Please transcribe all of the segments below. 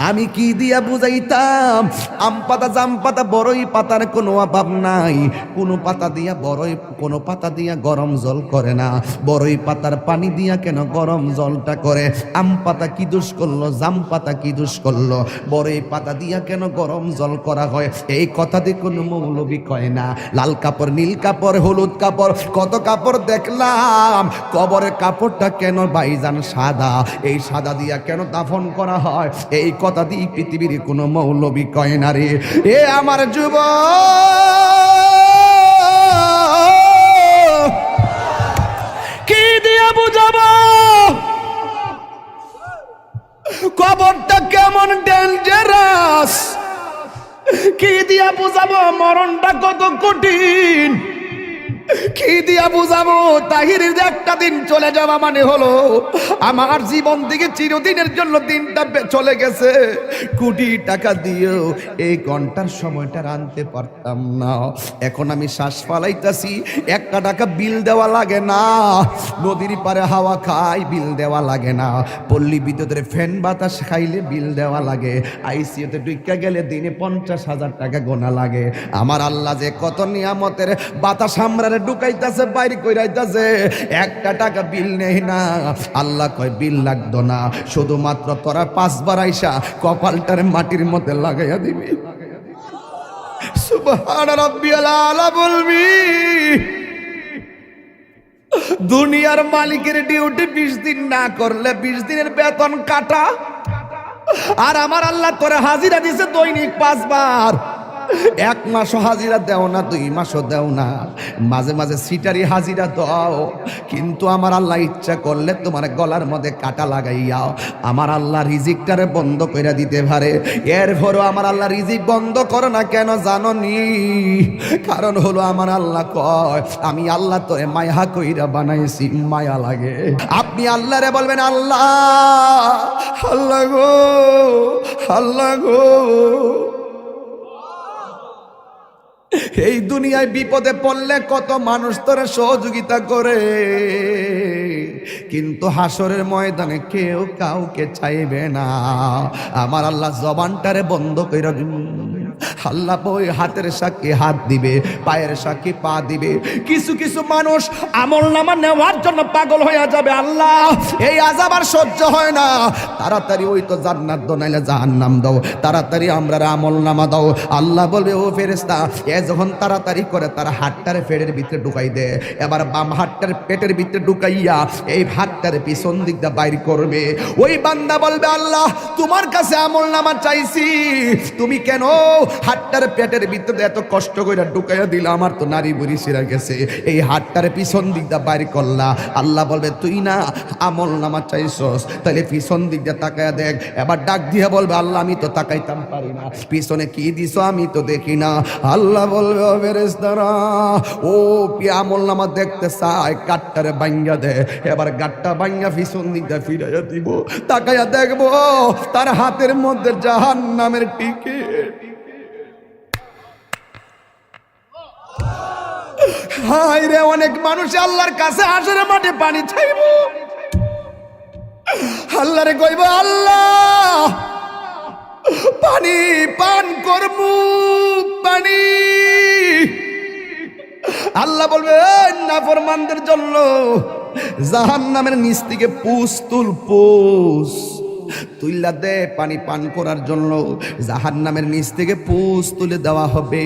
আমি কি দিয়া বুঝাইতাম? আম পাতা, জাম পাতা, বড়ই পাতার কোনো অভাব নাই। কোনো পাতা দিয়া বড়ই, কোনো পাতা দিয়া গরম জল করে না। বড়ই পাতার পানি দিয়া কেন গরম জলটা করে? আম পাতা কি দোষ করলো? জাম পাতা কি দোষ করলো? বড়ই পাতা দিয়া কেন গরম জল করা হয়? এই কথা দিয়ে কোনো মৌলবি কয় না। লাল কাপড়, নীল কাপড়, হলুদ কাপড়, কত কাপড় দেখলাম। কবরের কাপড়টা কেন ভাইজান সাদা? এই সাদা দিয়া কেন দাফন করা হয়? এই কথা দিয়ে পৃথিবীর কোনো মৌলবি কয় না রে। এ আমার যুবক, কি দিয়া বুঝাবো কবরটা কেমন ডেঞ্জারাস? কি দিয়া বুঝাবো মরণটা কত কঠিন? কি দিয়া বুঝাবো তাহিরের একটা দিন চলে যাওয়া মানে হলো আমার জীবন থেকে চিরদিনের জন্য দিনটা চলে গেছে। কোটি টাকা দিয়েও এই ঘন্টার সময়টা আনতে পারতাম না। এখন আমি শ্বাস ফালাইতাছি, একটা টাকা বিল দেওয়া লাগে না। নদীর পারে হাওয়া খাই, বিল দেওয়া লাগে না। পল্লী বিদ্যুতের ফ্যান বাতাস খাইলে বিল দেওয়া লাগে। আইসিইউতে ঢুকা গেলে দিনে 50,000 টাকা গোনা লাগে। আমার আল্লাহ যে কত নিয়ামতের বাতাস আমরা ঢুকাইতেছে, বাইরে কইরাইতেছে, একটা টাকা বিল নেই না। আল্লাহ কয় বিল লাগতো না, শুধুমাত্র তোরা 5 বার আইসা কপালটার মাটির মধ্যে লাগাইয়া দিবি। সুবহান রাব্বিয়াল আলা বলবি। দুনিয়ার মালিকের ডিউটি 20 দিন না করলে 20 দিনের বেতন কাটা। আর আমার আল্লাহ তোরে হাজিরা দিছে দৈনিক 5 বার। 1 মাসও হাজিরা দেও না, 2 মাসও দেও না, মাঝে মাঝে সিটারি হাজিরা দাও। কিন্তু আমার আল্লাহ ইচ্ছা করলে তোমার গলার মধ্যে কাটা লাগাইয়া আমার আল্লাহ রিজিকটারে বন্ধ করে দিতে পারে। এরপরও আমার আল্লাহ রিজিক বন্ধ করো না কেন জানো নি? কারণ হলো আমার আল্লাহ কয় আমি আল্লাহ তোরে মায়া কইরা বানাইছি, মায়া লাগে। আপনি আল্লাহরে বলবেন আল্লাহ, আল্লাহ গো, আল্লাহ গো। এই দুনিয়ায় বিপদে পড়লে কত মানুষ তোরে সহযোগিতা করে, কিন্তু হাসরের ময়দানে কেউ কাউকে চাইবে না। আমার আল্লাহ জবানটারে বন্ধ কইরা আল্লাহ বই হাতের সাক্ষী হাত দিবে, পায়ের সাক্ষী পা দিবে। কিছু কিছু মানুষ আমল নামা নেওয়ার জন্য পাগল হয়ে যাবে। আল্লাহ এই আযাব আর সহ্য হয় না, তাড়াতাড়ি ওই তো জান্নাত দাও নাইলে জাহান্নাম দাও, তাড়াতাড়ি আমরা আমল নামা দাও। আল্লাহ বলবে ও ফেরেশতা, এ যখন তাড়াতাড়ি করে তার হাতটারে পেটের ভিতরে ঢুকাই দে। এবার বাম হাতটার পেটের ভিতরে ঢুকাইয়া এই হাতটারে পিছন দিক দিয়ে বাইর করবে। ওই বান্দা বলবে আল্লাহ তোমার কাছে আমল নামা চাইছি, তুমি কেন হাতটার পেটের ভিতরে এত কষ্ট করে ঢুকাইয়া দিলা? আমার তো নারী বুড়ি সিরা গেছে, এই হাতটারে পিছন দিক দিয়ে বাইর করলা। আল্লাহ বলবে তুই না আমল নামা চাইছস, তাহলে পিছন দিক দিয়ে তাকায়া দেখ। এবার ডাক দিয়ে বলবে আল্লাহ আমি তো তাকাইতাম পারি না, পিছনে কি দিছো আমি তো দেখি না। আল্লাহ বলবে ও ফেরেশতারা, ও কি আমল নামা দেখতে চায়, গাটটারে ভাঙ্গা দে। এবার গাটটা ভাঙ্গা পিছন দিক দিয়ে ফিরাইয়া দিব, তাকায়া দেখবো তার হাতের মধ্যে জাহান্নামের টিকিট। হায় রে, অনেক মানুষ আল্লাহর কাছে হাসরের মাঠে পানি চাইব, আল্লাহরে কইব আল্লাহ পানি পান করমু, পানি। আল্লাহ বলবে নাফরমানদের জন্য জাহান্নামের নিচ থেকে পুষ তুল, পুষ তুইলা দে পানি পান করার জন্য। জাহান্নামের নিচ থেকে পুষ তুলে দেওয়া হবে,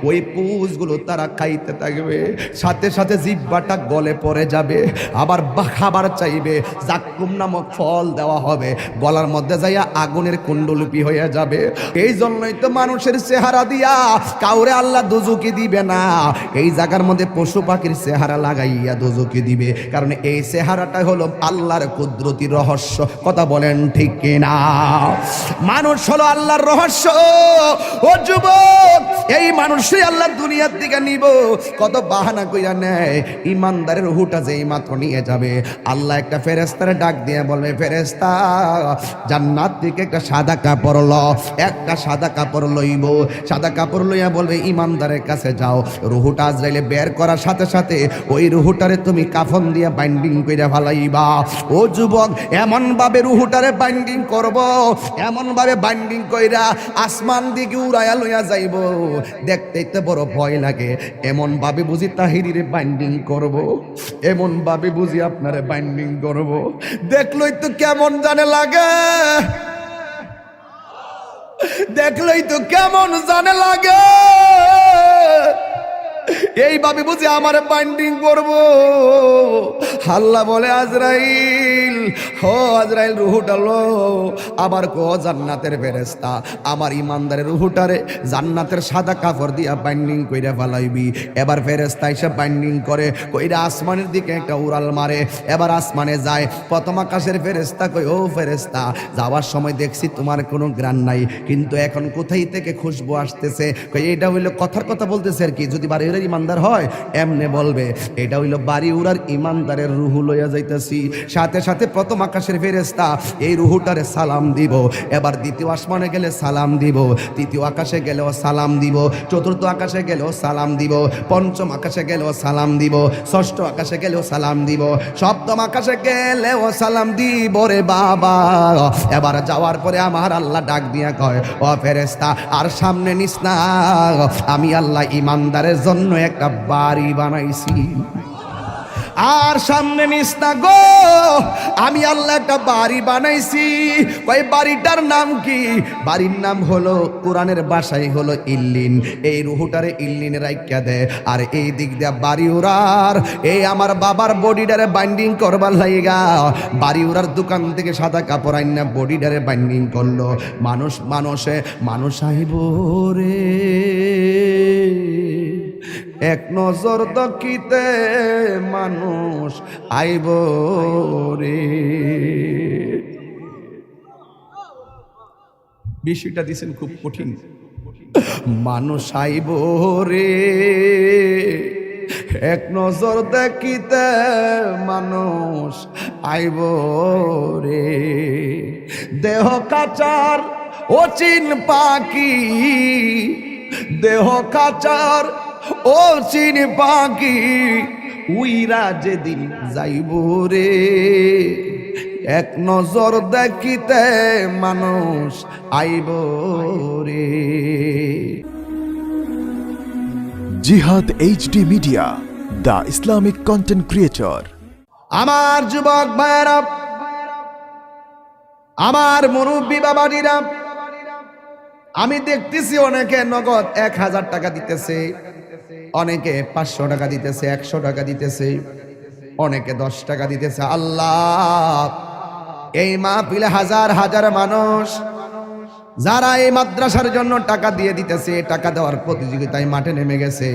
ওই পুষগুলো তারা খাইতে থাকবে, সাথে সাথে জিহ্বাটা গলে পড়ে যাবে। আবার খাবার চাইবে, জাক্কুম নামক ফল দেওয়া হবে, গলার মধ্যে যাইয়া আগুনের কুণ্ডলিপি হয়ে যাবে। এই জন্যই তো মানুষের চেহারা দিয়া কাউরে আল্লাহ দোজখে দিবে না, এই জায়গার মধ্যে পশু পাখির চেহারা লাগাইয়া দোজখে দিবে। কারণ এই চেহারাটা হলো আল্লাহর কুদরতি রহস্য। কথা বলেন ঠিক কিনা? মানুষ হলো আল্লাহর রহস্য। ও যুবক, এই মানুষই আল্লাহ দুনিয়ার দিকে নিব, কত বাহানা কইরা নেয়। ইমানদারের রূহটা যেই মাত্র নিয়ে যাবে, আল্লাহ একটা ফেরেশতারে ডাক দিয়ে বলবে ফেরেশতা জান্নাত থেকে একটা সাদা কাপড় ল। একটা সাদা কাপড় লইব, সাদা কাপড় লইয়া বলবে ইমানদারের কাছে যাও। রূহটা আজরাইলে বের করার সাথে সাথে ওই রূহটারে তুমি কাফন দিয়ে বাইন্ডিং কইরা ফেলাইবা। ও যুবক, এমন ভাবে রূহটারে বাইন্ডিং বাইন্ডিং করব, এমন ভাবে বাইন্ডিং কইরা আসমান দিকে উড়াইয়া লইয়া যাইব, দেখতেই তো বড় ভয় লাগে। এমন ভাবে বুঝি তাহিরিরে বাইন্ডিং করব, এমন ভাবে বুঝি আপনারে বাইন্ডিং করব, দেখলই তো কেমন জানে লাগে, দেখলেই তো কেমন জানে লাগে। এইভাবে বুঝি আমার বাইন্ডিং করব। আল্লাহ বলে আজরাইল, হো আজরাইল রুহুটা লো, আবার কো জান্নাতের ফেরেশতা আমার ইমানদারের রুহুটারে জান্নাতের সাদা কাপড় দিয়া বাইন্ডিং কইরা ফেলাইবি। এবার ফেরেশতা এসে বাইন্ডিং করে কইরা আসমানের দিকে একটা উড়াল মারে, এবার আসমানে যায়। প্রথম আকাশের ফেরেশতা কই, ও ফেরেশতা যাওয়ার সময় দেখছি তোমার কোনো গ্রান নাই, কিন্তু এখন কোথায় থেকে খুশবু আসতেছে? কই এটা হইলো কথার কথা বলতেছে আর কি, যদি বাড়ি উড়ার ইমানদার হয় এমনে বলবে এটা হইলো বাড়ি উড়ার ইমানদারের রুহু লইয়া যাইতেছি। সাথে সাথে প্রথম আকাশের ফেরেশতা এই রুহুটারে সালাম দিব, এবার দ্বিতীয় আসমানে গেলে সালাম দিব, তৃতীয় আকাশে গেলেও সালাম দিব, চতুর্থ আকাশে গেলেও সালাম দিব, পঞ্চম আকাশে গেলেও সালাম দিব, ষষ্ঠ আকাশে গেলেও সালাম দিব, সপ্তম আকাশে গেলেও সালাম দিব রে বাবা। এবার যাওয়ার পরে আমার আল্লাহ ডাক দিয়া কয়, ও ফেরেশতা আর সামনে নিস না, আমি আল্লাহ ইমানদারের জন্য একটা বাড়ি বানাইছি। আর সামনে নিস না গো, আমি আল্লাহ একটা বাড়ি বানাইছি। ওই বাড়িটার নাম কি? বাড়ির নাম হলো কোরআনের ভাষায় হলো ইল্লিন। এই রুহুটারে ইল্লিনে রাইখা দে, আর এই দিক দিয়া বাড়ি উড়ার এই আমার বাবার বডিটারে বাইন্ডিং করবার লাইগা বাড়ি উড়ার দোকান থেকে সাদা কাপড় আইনা বডিটারে বাইন্ডিং করলো। মানুষ আইব রে এক নজর দকিতে, মানুষ আইব রে। বিষয়টা দিছেন খুব কঠিন। মানুষ আইব রে এক নজর দেখিতে, মানুষ আইব রে। দেহ কাচার অচিন পাখি, দেহ কাচার ও চিনি পাখি, উইরা যেদিন যাইব রে এক নজর দেখিতে, মানুষ আইব রে। জিহাদ HD media, the Islamic content creator. আমার যুবক ভাইয়েরা, আমার মুরব্বী বাবাজিরা, আমি দেখতেছি অনেকে নগদ 1000 টাকা দিতেছে, অনেকে 500 টাকা দিতেছে, 100 টাকা দিতেছে, অনেকে 10 টাকা দিতেছে। আল্লাহ, এই মাহফিলে হাজার হাজার মানুষ যারা এই মাদ্রাসার জন্য টাকা দিয়ে দিতেছে, টাকা দেওয়ার প্রতিযোগিতায় মাঠে নেমে গেছে।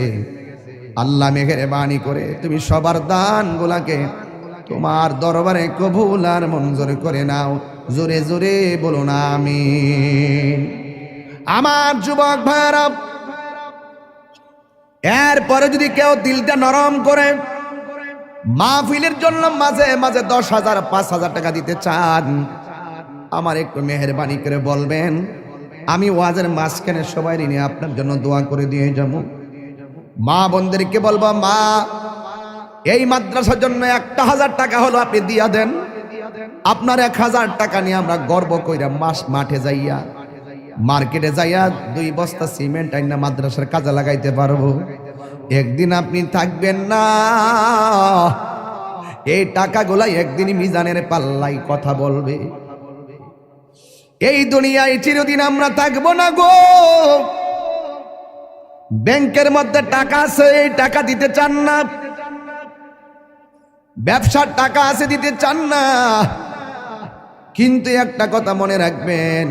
আল্লাহ মেহেরবানি করে তুমি সবার দান গুলাকে তোমার দরবারে কবুল আর মঞ্জুর করে নাও। জোরে জোরে বলুন আমিন। আমার যুবক ভাইরা, এরপরে যদি কেউ দিলটা নরম করে মাহফিলের জন্য মাঝে মাঝে 10,000 5,000 টাকা দিতে চান, আমার একটু মেহেরবানি করে বলবেন, আমি ওয়াজের মাঝখানে সবাই নিয়ে আপনার জন্য দোয়া করে দিয়ে যাব। মা বোনদেরকে বলবো, মা এই মাদ্রাসার জন্য 1,000 টাকা হলো আপনি দিয়া দেন। আপনার 1,000 টাকা নিয়ে আমরা গর্ব কইরা মাঠে যাইয়া মার্কেটে যাইয়া 2 বস্তা সিমেন্ট আইনা মাদ্রাসার কাজে লাগাইতে পারবো। একদিন আপনি থাকবেন না, এই টাকাগুলা একদিন মিজানের পাল্লাই কথা বলবে। এই দুনিয়ায় চিরদিন আমরা থাকবো না গো। ব্যাংকের মধ্যে টাকা আছে, এই টাকা দিতে চান না, ব্যবসার টাকা আছে দিতে চান না, কিন্তু একটা কথা মনে রাখবেন,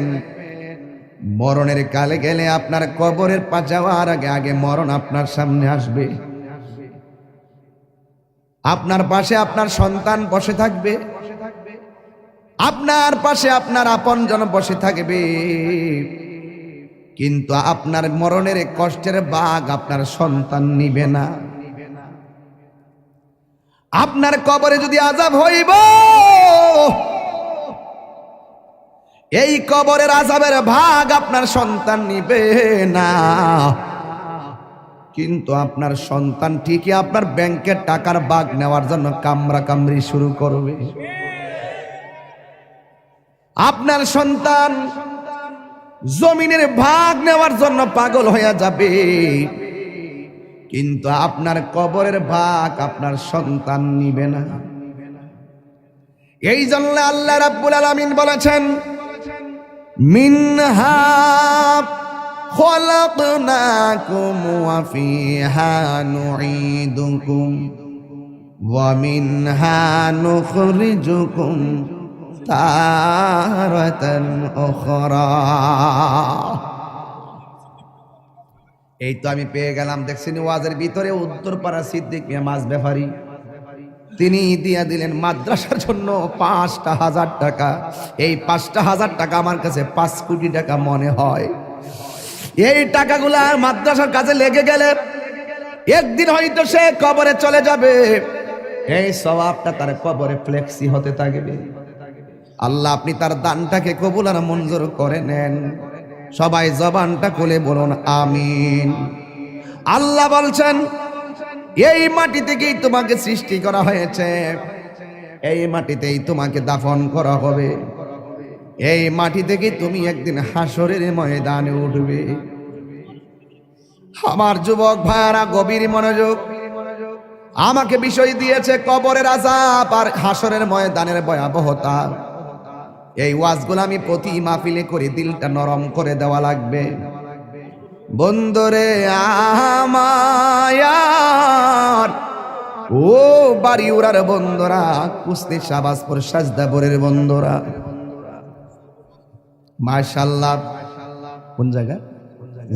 মরণের কালে গেলে আপনার কবরের পা যাওয়ার আগে আগে মরণ আপনার সামনে আসবে। আপনার পাশে আপনার সন্তান বসে থাকবে, আপনার পাশে আপনার আপনজন বসে থাকবে, কিন্তু আপনার মরণের কষ্টের ভাগ আপনার সন্তান নিবে না। আপনার কবরে যদি আযাব হইব, এই কবরের আযাবের ভাগ আপনার সন্তান নিবে না, কিন্তু আপনার সন্তান ঠিকই আপনার ব্যাংকের টাকার ভাগ নেওয়ার জন্য কামড়া কামড়ি শুরু করবে। আপনার সন্তান জমিনের ভাগ নেওয়ার জন্য পাগল হয়ে যাবে, কিন্তু আপনার কবরের ভাগ আপনার সন্তান নিবে না। এই জন্য আল্লাহ রাব্বুল আলামিন বলেছেন, মিনহা খলাকনাকুম ওয়া ফিহা নুঈদুকুম ওয়া মিনহা নুখরিজুকুম তারাতান উখরা। এই তো আমি পেয়ে গেলাম, দেখছেন ওয়াজের ভিতরে উত্তরপাড়া সিদ্দিক মিয়া মাছ ব্যাপারী, তিনি দিয়া দিলেন মাদ্রাসার জন্য ৫,০০০ টাকা। এই ৫,০০০ টাকা আমার কাছে ৫ কোটি টাকা মনে হয়। এই টাকাগুলা মাদ্রাসার কাছে লেগে গেলে একদিন হয়তো সে কবরে চলে যাবে, এই সওয়াবটা তার কবরে ফ্লেক্সি হতে থাকবে। আল্লাহ আপনি তার দানটাকে কবুল আর মঞ্জুর করে নেন। সবাই জবানটা খুলে বলুন আমিন। আল্লাহ বলছেন, এই মাটি থেকেই তোমাকে সৃষ্টি করা হয়েছে, এই মাটিতেই তোমাকে দাফন করা হবে, এই মাটি থেকে তুমি একদিন হাসরের ময়দানে উঠবে। আমার যুবক ভাইরা গভীর মনোযোগ, আমাকে বিষয় দিয়েছে কবরের আযাব আর হাসরের ময়দানের ভয়াবহতা। এই ওয়াজগুলো আমি প্রতি মাহফিলে করে দিলটা নরম করে দেওয়া লাগবে। বন্ধুরে আমার, ও বাড়ি উড়ার বন্ধুরা, কুস্তি শাহবাজপুর সাজদাপুরের বন্ধুরা, মাশাআল্লাহ। কোন জায়গা?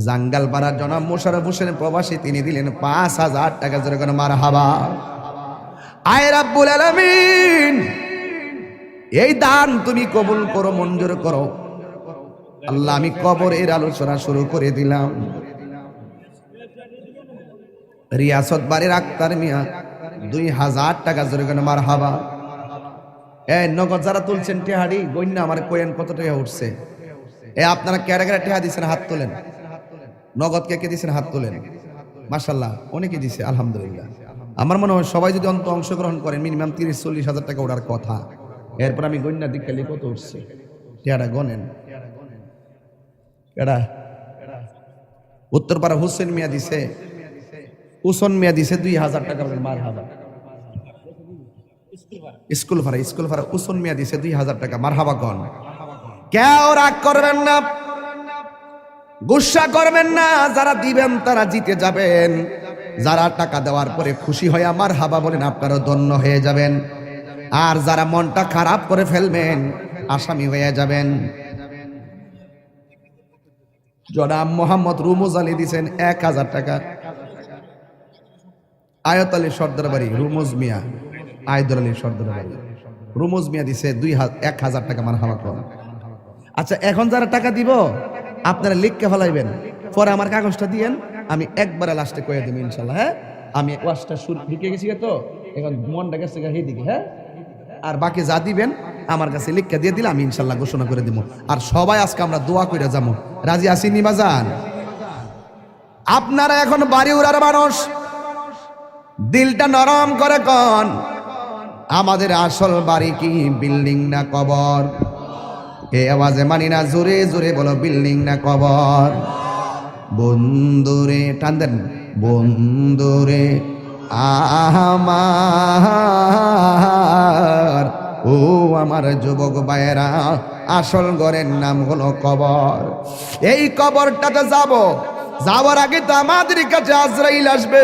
জাঙ্গালপাড়ার জনাব মোশাররফ হোসেন প্রবাসী, তিনি দিলেন ৫,০০০ টাকা। জোরে করে মারহাবা। আয় রাব্বুল আলামিন, এই দান তুমি কবুল করো, মঞ্জুর করো। আল্লাহ আমি কবরের আলোচনা শুরু করে দিলাম। রিয়াসত বাড়ির আক্তার মিয়া ২,০০০ টাকা। জোরে করে মারহাবা। এই নগদ যারা তুলছেন টেহাড়ি গইন্না আমার কোয়েন কত টাকা উঠছে? আপনারা ক্যারাগারে টেহা দিচ্ছেন, হাত তোলেন। নগদ কে কে দিচ্ছেন, হাত তোলেন। মাশাআল্লাহ, অনেকে দিছে, আলহামদুলিল্লাহ। আমার মনে হয় সবাই যদি অংশগ্রহণ করেন মিনিমাম ৩০-৪০ হাজার টাকা ওঠার কথা। এরপর আমি গইন্না দিক খালি কত উঠছে টেহাটা গনেন। এরা উত্তরপাড়া হুসেন মিয়া দিছে, উসন মিয়া দিছে ২,০০০ টাকা। মারহাবা। স্কুল ভাড়া উসন মিয়া দিছে ২,০০০ টাকা। মারহাবা গন। কেউ রাগ করবেন না, গুসা করবেন না। যারা দিবেন তারা জিতে যাবেন, যারা টাকা দেওয়ার পরে খুশি হয়ে মারহাবা বলেন আপনারা ধন্য হয়ে যাবেন। আর যারা মনটা খারাপ করে ফেলবেন আসামি হয়ে যাবেন। জনাব মোহাম্মদ রুমুজ আলী দিছেন ১,০০০ টাকা। আয়ত আলী সর্দার বাড়ি, রুমুজ মিয়া, আয়দুল আলী সর্দার বাড়ি, রুমুজ মিয়া দিছে ১,০০০ টাকা। মারহাবা করেন। আচ্ছা, এখন যারা টাকা দিব আপনারা লিখকে ফেলাইবেন, পরে আমার কাগজটা দিয়েন, আমি একবারে লাস্টে কয়ে দেব ইনশাল্লাহ। হ্যাঁ, আমি ওয়াজটা শুরু ঢুকে গেছি তো, এখন মনটা গেছে সেইদিকে। হ্যাঁ, আর বাকি যা দিবেন আমার কাছে লিখকে দিয়ে দিলে আমি ইনশাল্লাহ ঘোষণা করে দিব। আর সবাই আজকে আমরা দোয়া করে যাবো। রাজি আছি নিবাজান? আপনারা এখন বাড়ি উড়ার মানুষ, দিলটা নরম করে কন, আমাদের আসল বাড়ি কি বিল্ডিং না কবর? এই আওয়াজে মানি না, জোরে জোরে বলো, বিল্ডিং না কবর? বন্ধুরে টান দেন, বন্ধুরে আমার, ও আমার যুবক ভাইয়েরা, আসল ঘরের নাম হলো কবর। এই কবরটাতে যাওয়ার আগে তো আমাদের কাছে আজরাইল আসবে।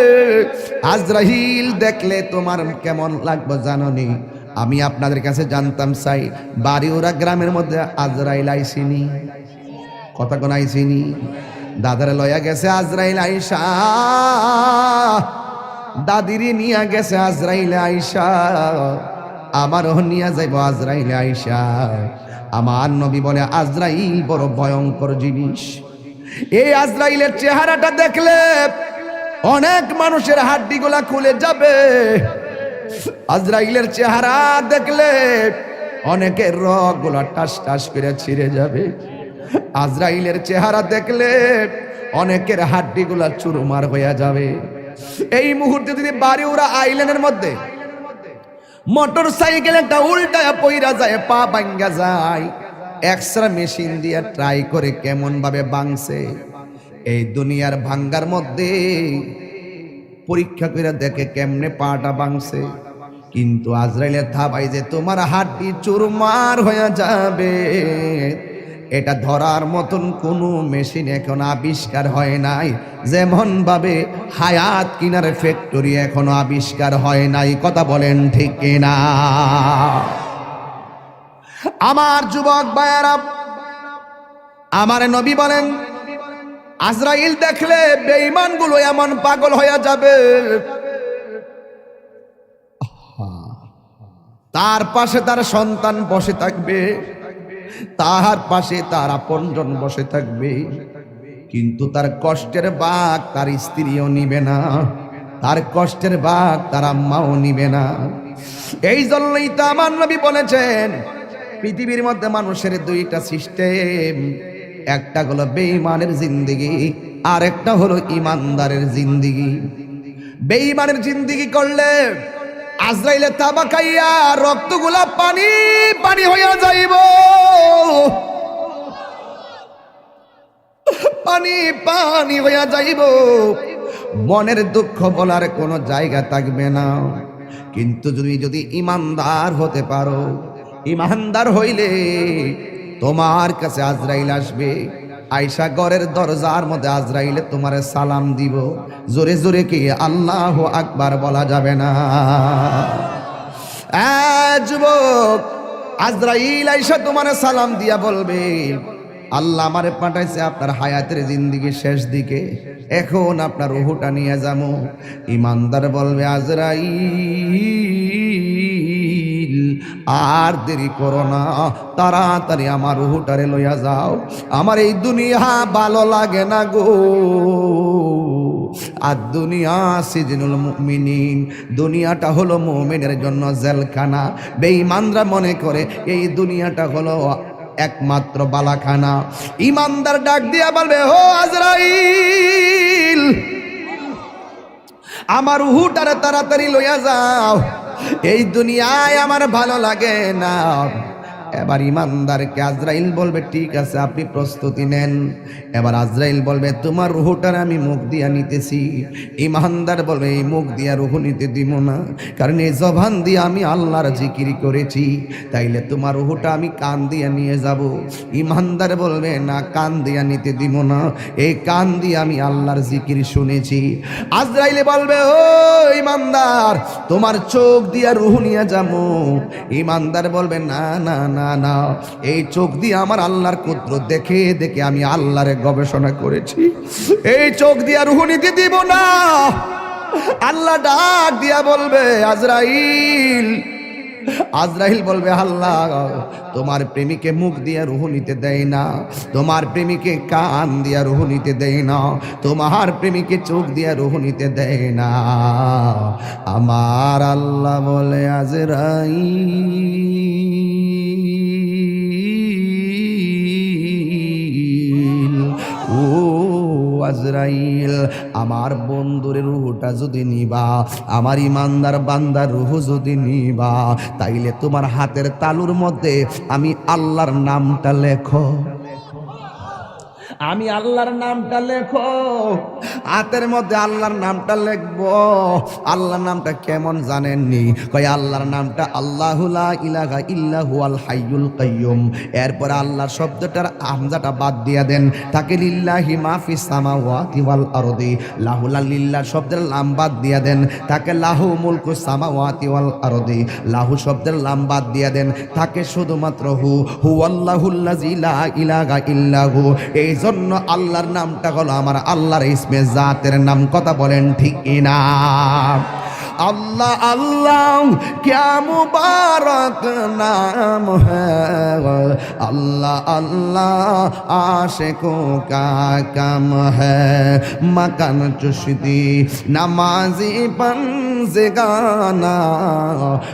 আজরাইল দেখলে তোমার কেমন লাগবে জানোনি? আমি আপনাদের কাছে জানতাম চাই, বাড়িওরা গ্রামের মধ্যে আজরাইল আইসিনি? কথা কোন আইসিনি? দাদারে লয়া গেছে আজরাইল আইসা, দাদিরে নিয়া গেছে আজরাইল আইসা, আমারও নিয়া যাইব আজরাইল আইসা। আমার নবী বলে আজরাইল বড় ভয়ঙ্কর জিনিস। এই আজরাইলের চেহারাটা দেখলে অনেক মানুষের হাড্ডিগুলা খুলে যাবে। আজরাইলের চেহারা দেখলে অনেকের রগগুলা টাস টাস করে ছিঁড়ে যাবে। আজরাইলের চেহারা দেখলে অনেকের হাড্ডিগুলা চুরমার হয়ে যাবে। এই মুহূর্তে যদি বাড়িওরা আইল্যান্ডের মধ্যে মোটর সাইকেল একটা উল্টায় পইরা যায়, পা ভাঙ্গা যায়, এক্সরে মেশিন দিয়ে ট্রাই করে কেমন ভাবে ভাঙছে। এই দুনিয়ার ভাঙ্গার মধ্যে পরীক্ষা করে দেখে কেমনে পাটা ভাঙছে। কিন্তু আজরাইলের থাবাই যে তোমার হাড্ডি চুরমার হয়ে যাবে, এটা ধরার মতন কোনো মেশিন এখন আবিষ্কার হয় নাই। যেমন ভাবে হায়াত কিনার ফ্যাক্টরি এখনো আবিষ্কার হয় নাই। কথা বলেন ঠিক কিনা? আমার যুবক ভাইয়েরা, আমার নবী বলেন আজরাইল দেখলে বেঈমানগুলো এমন পাগল হয়ে যাবে, তার পাশে তার সন্তান বসে থাকবে, তার পাশে তার আপনজন বসে থাকবে, কিন্তু তার কষ্টের ভাগ তার স্ত্রীও নিবে না, তার কষ্টের ভাগ তার আম্মাও নিবে না। এই জন্যই তো আমার নবী বলেছেন পৃথিবীর মধ্যে মানুষের দুইটা সিস্টেম, একটা হলো বেঈমানের জিন্দেগি, আর একটা হলো ইমানদারের জিন্দেগি। বেঈমানের জিন্দেগি করলে আজরাইলে তাবা খাইয়া রক্তগুলা পানি পানি হইয়া যাইব, পানি পানি হইয়া যাইব, মনের দুঃখ বলার কোনো জায়গা থাকবে না। কিন্তু যদি ইমানদার হতে পারো, ইমানদার হইলে তোমার কাছে আজরাইল আসবে, আয়সা ঘরের দরজার মধ্যে আজরাইলে তোমার সালাম দিব, জোরে জোরে কি আল্লাহু আকবার বলা যাবে না? যুবক, আজরাইল আয়সা তোমার সালাম দিয়া বলবে আল্লাহ আমারে পাঠাইছে আপনার হায়াতের জিন্দেগি শেষ দিকে, এখন আপনার রুহটা নিয়ে যাবো। ইমানদার বলবে আজরাইল আর দেরি করো না, তাড়াতাড়ি আমার রুহটারে লইয়া যাও, আমার এই দুনিয়া ভালো লাগে না গো। আর দুনিয়া সিজনুল মুমিনিন, দুনিয়াটা হলো মুমিনের জন্য জেলখানা। বেঈমানরা মনে করে এই দুনিয়াটা হলো একমাত্র বালাখানা। ইমানদার ডাক দিয়া বলবে ও আজরাইল আমার রুহটারে তাড়াতাড়ি লইয়া যাও, এই দুনিয়ায় আমার ভালো লাগে না। এবার ইমানদারকে আজরাইল বলবে ঠিক আছে আপনি প্রস্তুতি নেন। এবার আজরাইল বলবে তোমার রুহটার আমি মুখ দিয়া নিতেছি। ইমানদার বলবে এই মুখ দিয়া রুহ নিতে দিব না, কারণ এই জবান দিয়ে আমি আল্লাহর জিকির করেছি, তাইলে তোমার রুহটা আমি কান দিয়া নিয়ে যাব। ইমানদার বলবে না, কান দিয়া নিতে দিব না, এই কান দিয়ে আমি আল্লাহর জিকির শুনেছি। আজরাইলে বলবে ও ইমানদার তোমার চোখ দিয়া রুহ নিয়ে যাবো। ইমানদার বলবে না না না না, এই চোখ দিয়ে আমার আল্লাহর কুদরত দেখে দেখে আমি আল্লাহরে গবেষণা করেছি, এই চোখ দিয়া রুহ নিতে দিব না। আল্লাহ ডাক দিয়া বলবে আজরাইল, আজরাইল বলবে আল্লাহ তোমার প্রেমিকে মুখ দিয়া রুহ নিতে দেয় না, তোমার প্রেমিকে কান দিয়া রুহ নিতে দেয় না, তোমার প্রেমিকে চোখ দিয়া রুহ নিতে দেয় না। আমার আল্লাহ বলে আজরাইল ও আজরাইল আমার বন্ধুরের রুহটা যদি নিবা, আমার ইমানদার বান্দার রুহ যদি নিবা, তাইলে তোমার হাতের তালুর মধ্যে আমি আল্লাহর নামটা লেখো, আমি আল্লাহর নামটা লেখো। হাতের মধ্যে আল্লাহর নামটা লিখবো। আল্লাহর নামটা কেমন জানেননি? কয় আল্লাহর নামটা আল্লাহু লা ইলাহা ইল্লা হুয়াল হাইয়ুল কাইয়ুম। এরপর আল্লাহর শব্দটার হামজাটা বাদ দিয়ে দেন, তাকে লিল্লাহি মা ফিস সামাওয়াতি ওয়াল আরদি। লাহু লিল্লাহ শব্দের লাম বাদ দিয়ে দেন, তাকে লাহু মুলকুস সামাওয়াতি ওয়াল আরদি। লাহু শব্দের লাম বাদ দিয়ে দেন, তাকে শুধুমাত্র হুয়াল্লাহুল্লাযী লা ইলাহা ইল্লা হু। এই জন্য আল্লাহর নামটা হলো আমার আল্লাহর ইসমে জাতের নাম। কথা বলেন ঠিক না? अल्लाह अल्लाह क्या मुबारक नाम है, अल्लाह अल्लाह आशिकों का काम है। मकान चुश्ती नमाजी पंज़गाना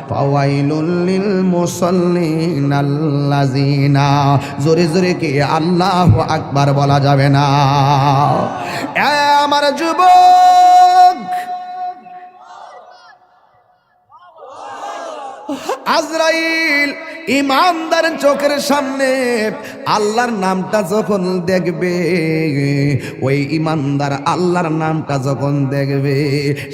फवाइलुल लिल मुसल्लिन अल्लज़ीना। जोरे जोरे के अल्लाहु আকবার বলা যাবে না। আমার যুবক, আজরাইল ইমানদার চোখের সামনে আল্লাহর নামটা যখন দেখবে, ওই ইমানদার আল্লাহর নামটা যখন দেখবে,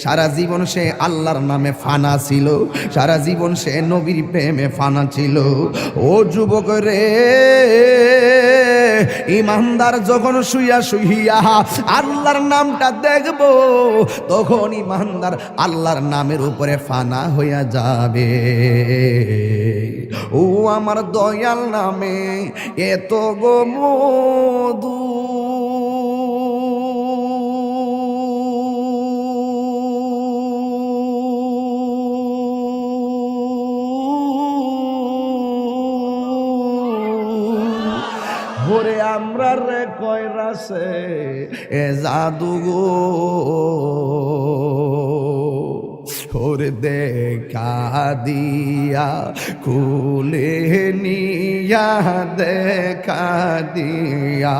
সারা জীবন সে আল্লাহর নামে ফানা ছিল, সারা জীবন সে নবীর প্রেমে ফানা ছিল। ও যুবক রে, ইমানদার যখন শুইয়া শুইয়া আল্লাহর নামটা দেখব, তখন ইমানদার আল্লাহর নামের উপরে ফানা হইয়া যাবে। ও আমার দয়াল নামে এত গো মধু, ওরে আমরা রে কয়রাছে এ জাদু গো, ওরে দেখা দিয়া কুলে নিয়া, দেখা দিয়া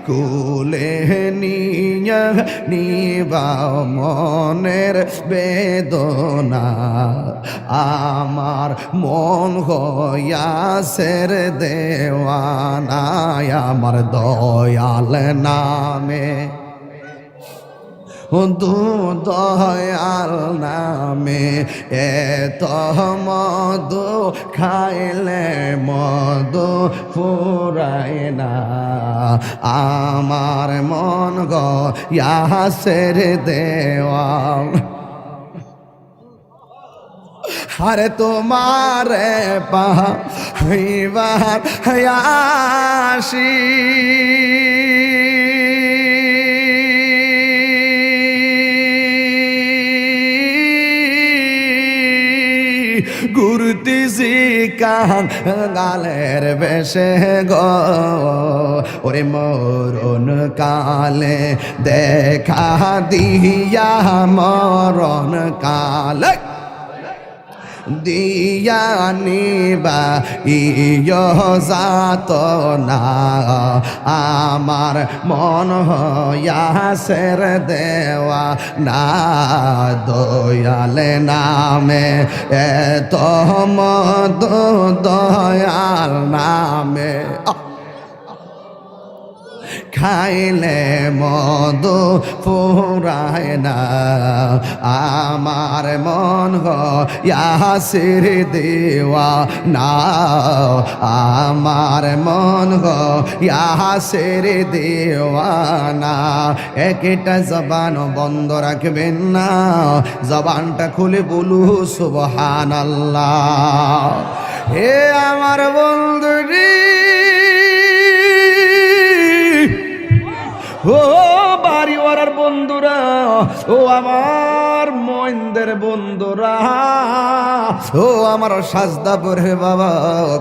কুলে নিয়া নিবা মনের বেদনা, আমার মন হইয়াছে রে দেওয়ানা, আমার দয়াল নামে দয়াল নামে এত মধু, খাইলে মধু ফুরায় না, আমার মন গয়াসের দেওয়াল। আরে তোমারে পাইবার হাসি, ঘুরতেছি কাঙালের বেশে গো, ওরে মরণ কালে দেখা দিয়া, মরণ কালে দিয়া নিবা ইয় যাত না, আমার মন হইয়াছের দেওয়া না, দয়ালে নামে এত মধু, দয়াল নামে খাইলে মধু ফুরায় না, আমার মন গয়াসের দেওয়া না, আমার মন গয়াসের দেওয়া না। একটা জবান বন্ধ রাখবেন না, জবানটা খুলে বলু সুবহানাল্লাহ। হে আমার বন্ধুরি, ও বাড়িওয়ালার বন্ধুরা, ও আমার মইনদের বন্ধুরা, ও আমার সাজদাপুরের বাবা,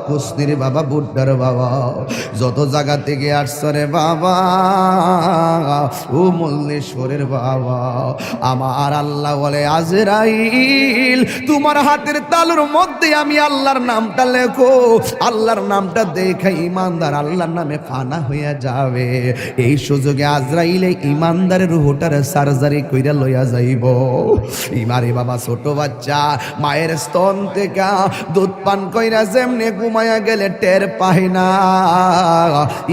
কুস্তির বাবা, বুড্ডার বাবা, যত জায়গা থেকে আসছে রে বাবা, ও মল্লেশ্বরের বাবা, আমার আল্লাহ বলে আজরাইল তোমার হাতের তালুর মধ্যে আমি আল্লাহর নামটা লেখো, আল্লাহর নামটা দেখে ইমানদার আল্লাহর নামে ফানা হইয়া যাবে। এই সুযোগে আজরাইলে ইমানদারের রুহটার সার্জারি কইরা লইয়া যাইব। ইমারে বাবা ছোট বাচ্চা মায়ের স্তন থেকে দুধ পান কইরা যেমনে ঘুমায়া গেলে টের পায় না,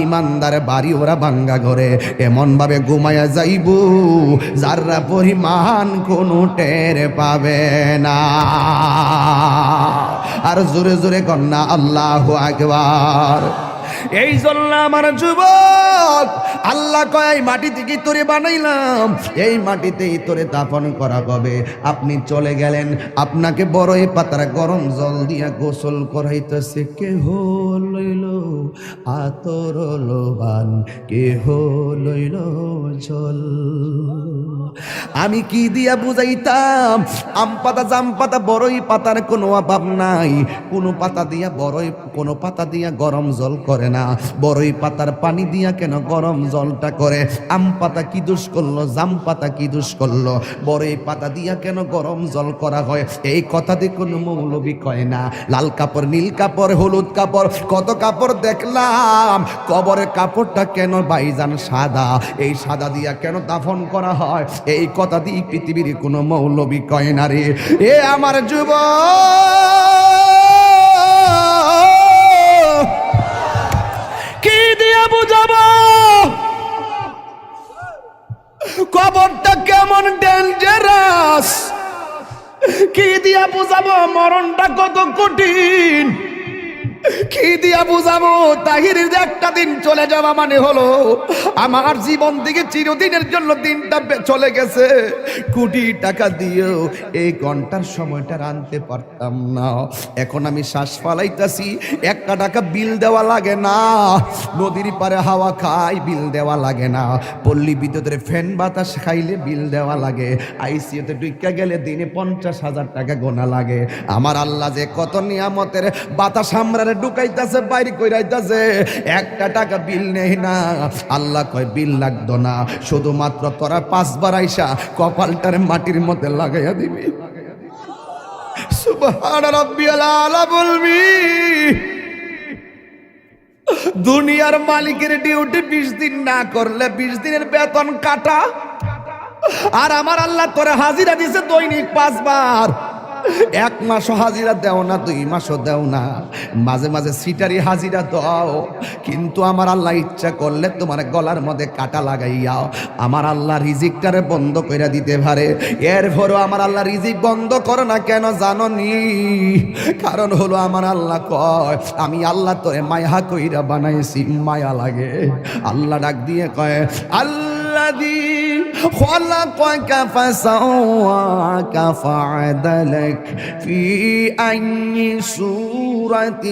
ইমানদার বাড়ি ওরা ভাঙ্গা ঘরে এমন ভাবে ঘুমায়া যাইব যারা পরিমাণ কোনো টের পাবে না। আর জোরে জোরে কন্যা আল্লাহু আকবার। এই জন্য আমার যুবক আল্লাহ কয় মাটি থেকে তোরে বানাইলাম, এই মাটিতেই তোরে দাফন করা হবে। আপনি চলে গেলেন, আপনাকে বড়ই পাতার গরম জল দিয়া গোসল করাইতেছে। কেহ লইল আতর লোবান, কেহ লইল জল। আমি কি দিয়া বুঝাইতাম? আম পাতা, জাম পাতা, বড়ই পাতার কোনো অভাব নাই। কোনো পাতা দিয়া বড়ই, কোনো পাতা দিয়া গরম জল করে না। বড়ই পাতার পানি দিয়া কেন গরম জলটা করে? আম পাতা কি দোষ করলো? জাম পাতা কি দোষ করলো? বড়ই পাতা দিয়া কেন গরম জল করা হয়? এই কথা দিয়ে কোনো মৌলবি কয় না। লাল কাপড়, নীল কাপড়, হলুদ কাপড়, কত কাপড় দেখলাম। কবরের কাপড়টা কেন ভাইজান সাদা? এই সাদা দিয়া কেন দাফন করা হয়? এই কথা দিয়ে পৃথিবীর কোনো মৌলবি কয় না রে। এ আমার যুবক, কবরটা কেমন ডেঞ্জারাস, কি দিয়া বুঝাবো মরণটা কত কঠিন, কি দিয়া বুঝাবো। তাহিরের একটা দিন চলে যাওয়া মানে হলো আমার জীবন থেকে চিরদিনের জন্য দিনটা চলে গেছে। কোটি টাকা দিয়েও এই ঘন্টার সময়টা আনতে পারতাম না। এখন আমি শ্বাস ফালাইতাছি, 1 টাকা বিল দেওয়া লাগে না। নদীর পারে হাওয়া খাই, বিল দেওয়া লাগে না। পল্লী বিদ্যুতের ফ্যান বাতাস খাইলে বিল দেওয়া লাগে। আইসিইউতে ঢুকা গেলে দিনে 50,000 টাকা গোনা লাগে। আমার আল্লাহ যে কত নিয়ামতের বাতাস আমরারে ঢুকাইতাছে, বাইরে কইরাইতাছে, 1 টাকা বিল নেই না। আল্লাহ কয় বিল লাগতো না, শুধুমাত্র তোরা 5 বার আইসা কপালটারে মাটির মধ্যে লাগাইয়া দিবি। সুবহান রাব্বিয়াল আলা বলবি। দুনিয়ার মালিকের ডিউটি 20 দিন না করলে 20 দিনের বেতন কাটা। আর আমার আল্লাহ তোরে হাজিরা দিছে দৈনিক 5 বার। 1 মাসও হাজিরা দেও না, 2 মাসও দেও না, মাঝে মাঝে সিটারি হাজিরা দাও। কিন্তু আমার আল্লাহ ইচ্ছা করলে তোমার গলার মধ্যে কাটা লাগাইয়া আমার আল্লাহ রিজিকটারে বন্ধ করে দিতে পারে। এরপরও আমার আল্লাহ রিজিক বন্ধ করে না কেন জানো নি? কারণ হলো আমার আল্লাহ কয় আমি আল্লাহ তোরে মায়া কইরা বানাইছি, মায়া লাগে। আল্লাহ ডাক দিয়ে কয় আল্লাযী خلقك فسواك فعدلك في أي صورة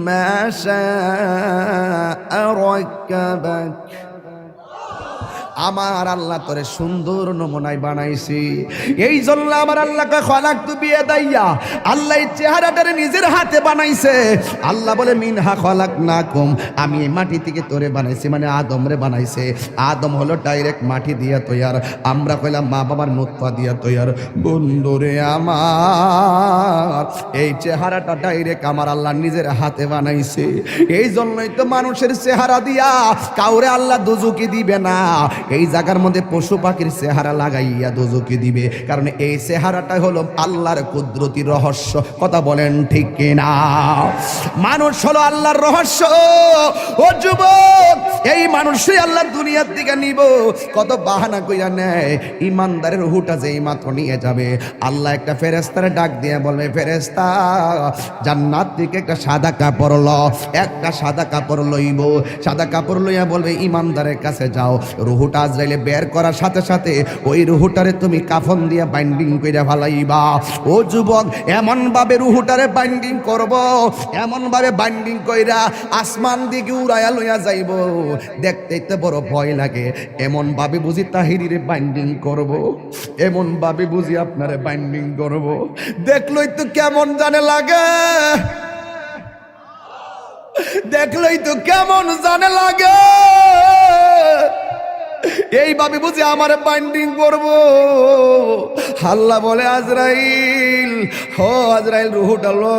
ما شاء ركبك। আমার আল্লাহ তোরে সুন্দর নমুনায় বানাইছি। এই জন্য আমার আল্লাহকে খলাকতু বিয়াদাইয়া, আল্লাহ এই চেহারাটারে নিজের হাতে বানাইছে। আল্লাহ বলে মিনহা খলাকনাকুম, আমি এই মাটি থেকে তোরে বানাইছি, মানে আদমরে বানাইছে। আদম হলো ডাইরেক্ট মাটি দিয়া তৈয়ার, আমরা কইলাম মা বাবার নুতফা দিয়া তৈয়ার। বন্ধুরে আমার এই চেহারাটা ডাইরেক্ট আমার আল্লাহ নিজের হাতে বানাইছে। এই জন্যই তো মানুষের চেহারা দিয়া কাউরে আল্লাহ দুজকি দিবে না। এই জায়গার মধ্যে পশু পাখির চেহারা লাগাইয়া দোজকে দিবে, কারণ এই চেহারাটা হলো আল্লাহর কুদরতি রহস্য। কথা বলেন ঠিক কিনা? মানুষ হলো আল্লাহর রহস্য। ও যুবক, এই মানুষই আল্লাহ দুনিয়ার দিকে নিব। কত বাহানা কইরা নেয়। ইমানদারের রূহটা যেই মাত্র নিয়ে যাবে, আল্লাহ একটা ফেরেশতারে ডাক দিয়ে বলবে, ফেরেশতা জান্নাত থেকে একটা সাদা কাপড় ল। একটা সাদা কাপড় লইব, সাদা কাপড় লইয়া বলবে ইমানদারের কাছে যাও। রূহটা আজরাইলে বের করার সাথে সাথে ওই রূহটারে তুমি কাফন দিয়া বাইন্ডিং কইরা ফালাইবা। ও যুবক, এমন ভাবে রূহটারে বাইন্ডিং করব, এমন ভাবে বাইন্ডিং কইরা আসমান দিকে উড়াইয়া লইয়া যাইব, দেখতেই তো বড় ভয় লাগে। এমন ভাবে বুঝি তাহিরিরে বাইন্ডিং করব, এমন ভাবে বুঝি আপনারে বাইন্ডিং করব, দেখলই তো কেমন জানে লাগে, দেখলই তো কেমন জানে লাগে। এইভাবে বুঝি আমার বাইন্ডিং করবো। আল্লাহ বলে আজরাইল, হো আজরাইল রুহুটা লো।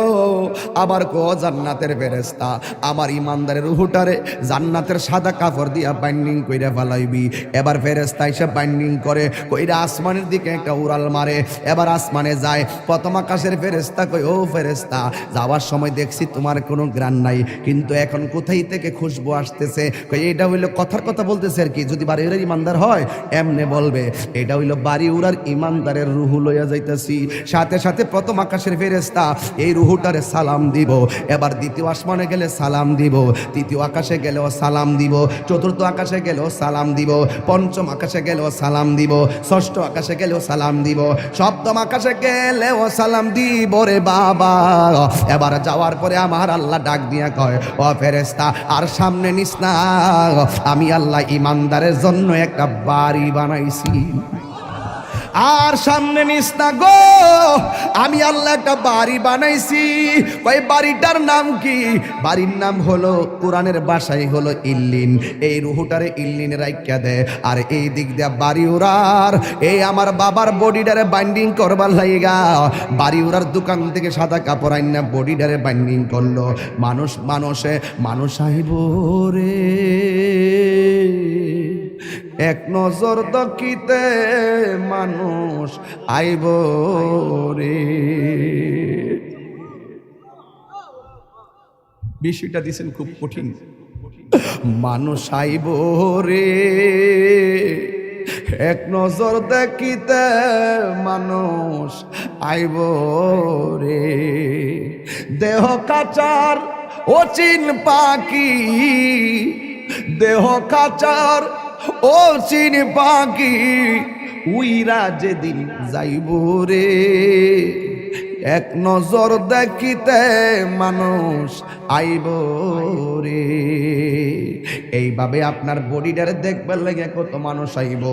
আবার কো জান্নাতের ফেরেশতা, আমার ইমানদারের রুহুটারে জান্নাতের সাদা কাপড় দিয়া বাইন্ডিং কইরা ফেলাইবি। এবার ফেরেশতা এসে বাইন্ডিং করে কইরা আসমানের দিকে একটা উড়াল মারে। এবার আসমানে যায়। প্রথম আকাশের ফেরেশতা কই, ও ফেরেশতা, যাওয়ার সময় দেখছি তোমার কোনো গ্রাণ নাই, কিন্তু এখন কোথায় থেকে খুশবু আসতেছে? কই এটা হইলো কথার কথা বলতেছে আর কি। যদি বাড়ি উড়ার ইমানদার হয় এমনে বলবে, এটা হইলো বাড়ি উড়ার ইমানদারের রুহু লইয়া যাইতেছি। সাথে সাথে প্রথম আকাশের ফেরেশতা এই রুহুটারে সালাম দিব। এবার দ্বিতীয় আসমানে গেলে সালাম দিব, তৃতীয় আকাশে গেলেও সালাম দিব, চতুর্থ আকাশে গেলেও সালাম দিব, পঞ্চম আকাশে গেলেও সালাম দিব, ষষ্ঠ আকাশে গেলেও সালাম দিব, সপ্তম আকাশে গেলেও সালাম দিব রে বাবা। এবার যাওয়ার পরে আমার আল্লাহ ডাক দিয়া কয়, ও ফেরেশতা আর সামনে নিস না, আমি আল্লাহ ইমানদারের জন্য একটা বাড়ি বানাইছি। আর সামনে নিস না গো, আমি আল্লাহ একটা বাড়ি বানাইছি। ওই বাড়িটার নাম কি? বাড়ির নাম হলো কোরআনের ভাষায় হলো ইল্লিন। এই রুহুটারে ইল্লিনে রাইখা দে। আর এই দিক দিয়ে বাড়ি উড়ার এই আমার বাবার বডিটারে বাইন্ডিং করবার লাইগা বাড়ি উড়ার দোকান থেকে সাদা কাপড় আইনা বডিটারে বাইন্ডিং করলো। মানুষ আইব রে, এক নজর দকিতে মানুষ আইব রে। বিষয়টা দিছেন খুব কঠিন। মানুষ আইব রে, এক নজর দেখিতে মানুষ আইব রে। দেহ কাচার অচিন পাখি, দেহ কাচার অচিন পাখি, উইরা যেদিন যাইব রে। এক নজর দেখিতে মানুষ আইব রে। এইভাবে আপনার বডিটারে দেখবার লাগে কত মানুষ আইব,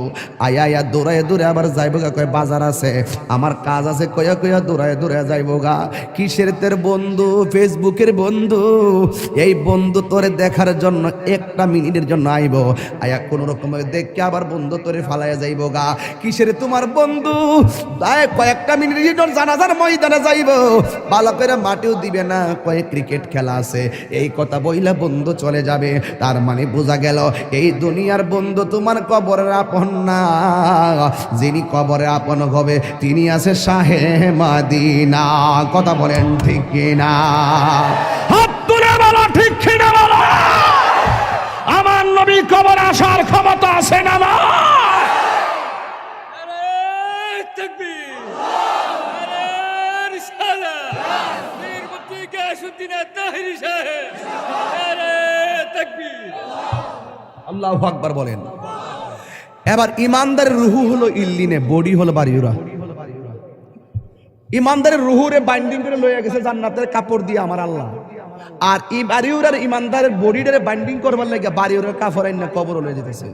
আয়া আয়া দৌড়ায় দৌড়ে আবার যাইব গা, কয় বাজার আছে, আমার কাজ আছে, কয়া কয়া দৌড়ায় দৌড়ে যাইব গা। কিসের তোর বন্ধু? ফেসবুকের বন্ধু। এই বন্ধু তোরে দেখার জন্য একটা মিনিটের জন্য আইব, আয়া কোন রকমের দেখকে আবার বন্ধু তোরে ফালাইয়া যাইব গা। কিসের তোমার বন্ধু? কয়েকটা মিনিটের জন্য জানাজার ময়দানে যাইব, ভালো করে মাটিও দিবে না, কয়ে ক্রিকেট খেলা আছে, এই কথা বইলা বন্ধু চলে যাবে। তার মানে বোঝা গেল এই দুনিয়ার বন্ধু তোমার কবরের আপন না, যিনি কবরে আপন হবে তিনি আছে শাহে মদিনা। কথা বলেন ঠিক কিনা? হাত তুলে বলো ঠিক কিনা বলো। আমার নবী কবর আসার ক্ষমতা আছে না? আল্লাহু আকবার বলেন। এবার ইমানদারের রুহু হলো ইল্লিনে, বডি হলো বাড়িউরা। ইমানদারের রুহুরে বাইন্ডিং করে লইয়া গেছে জান্নাতের কাপড় দিয়ে আমার আল্লাহ, আর এই বাড়িউরার ইমানদারের বডিটারে বাইন্ডিং করবার লাগে বাড়িউরার কাপড় আইনা কবর লয়ে যেতেছে।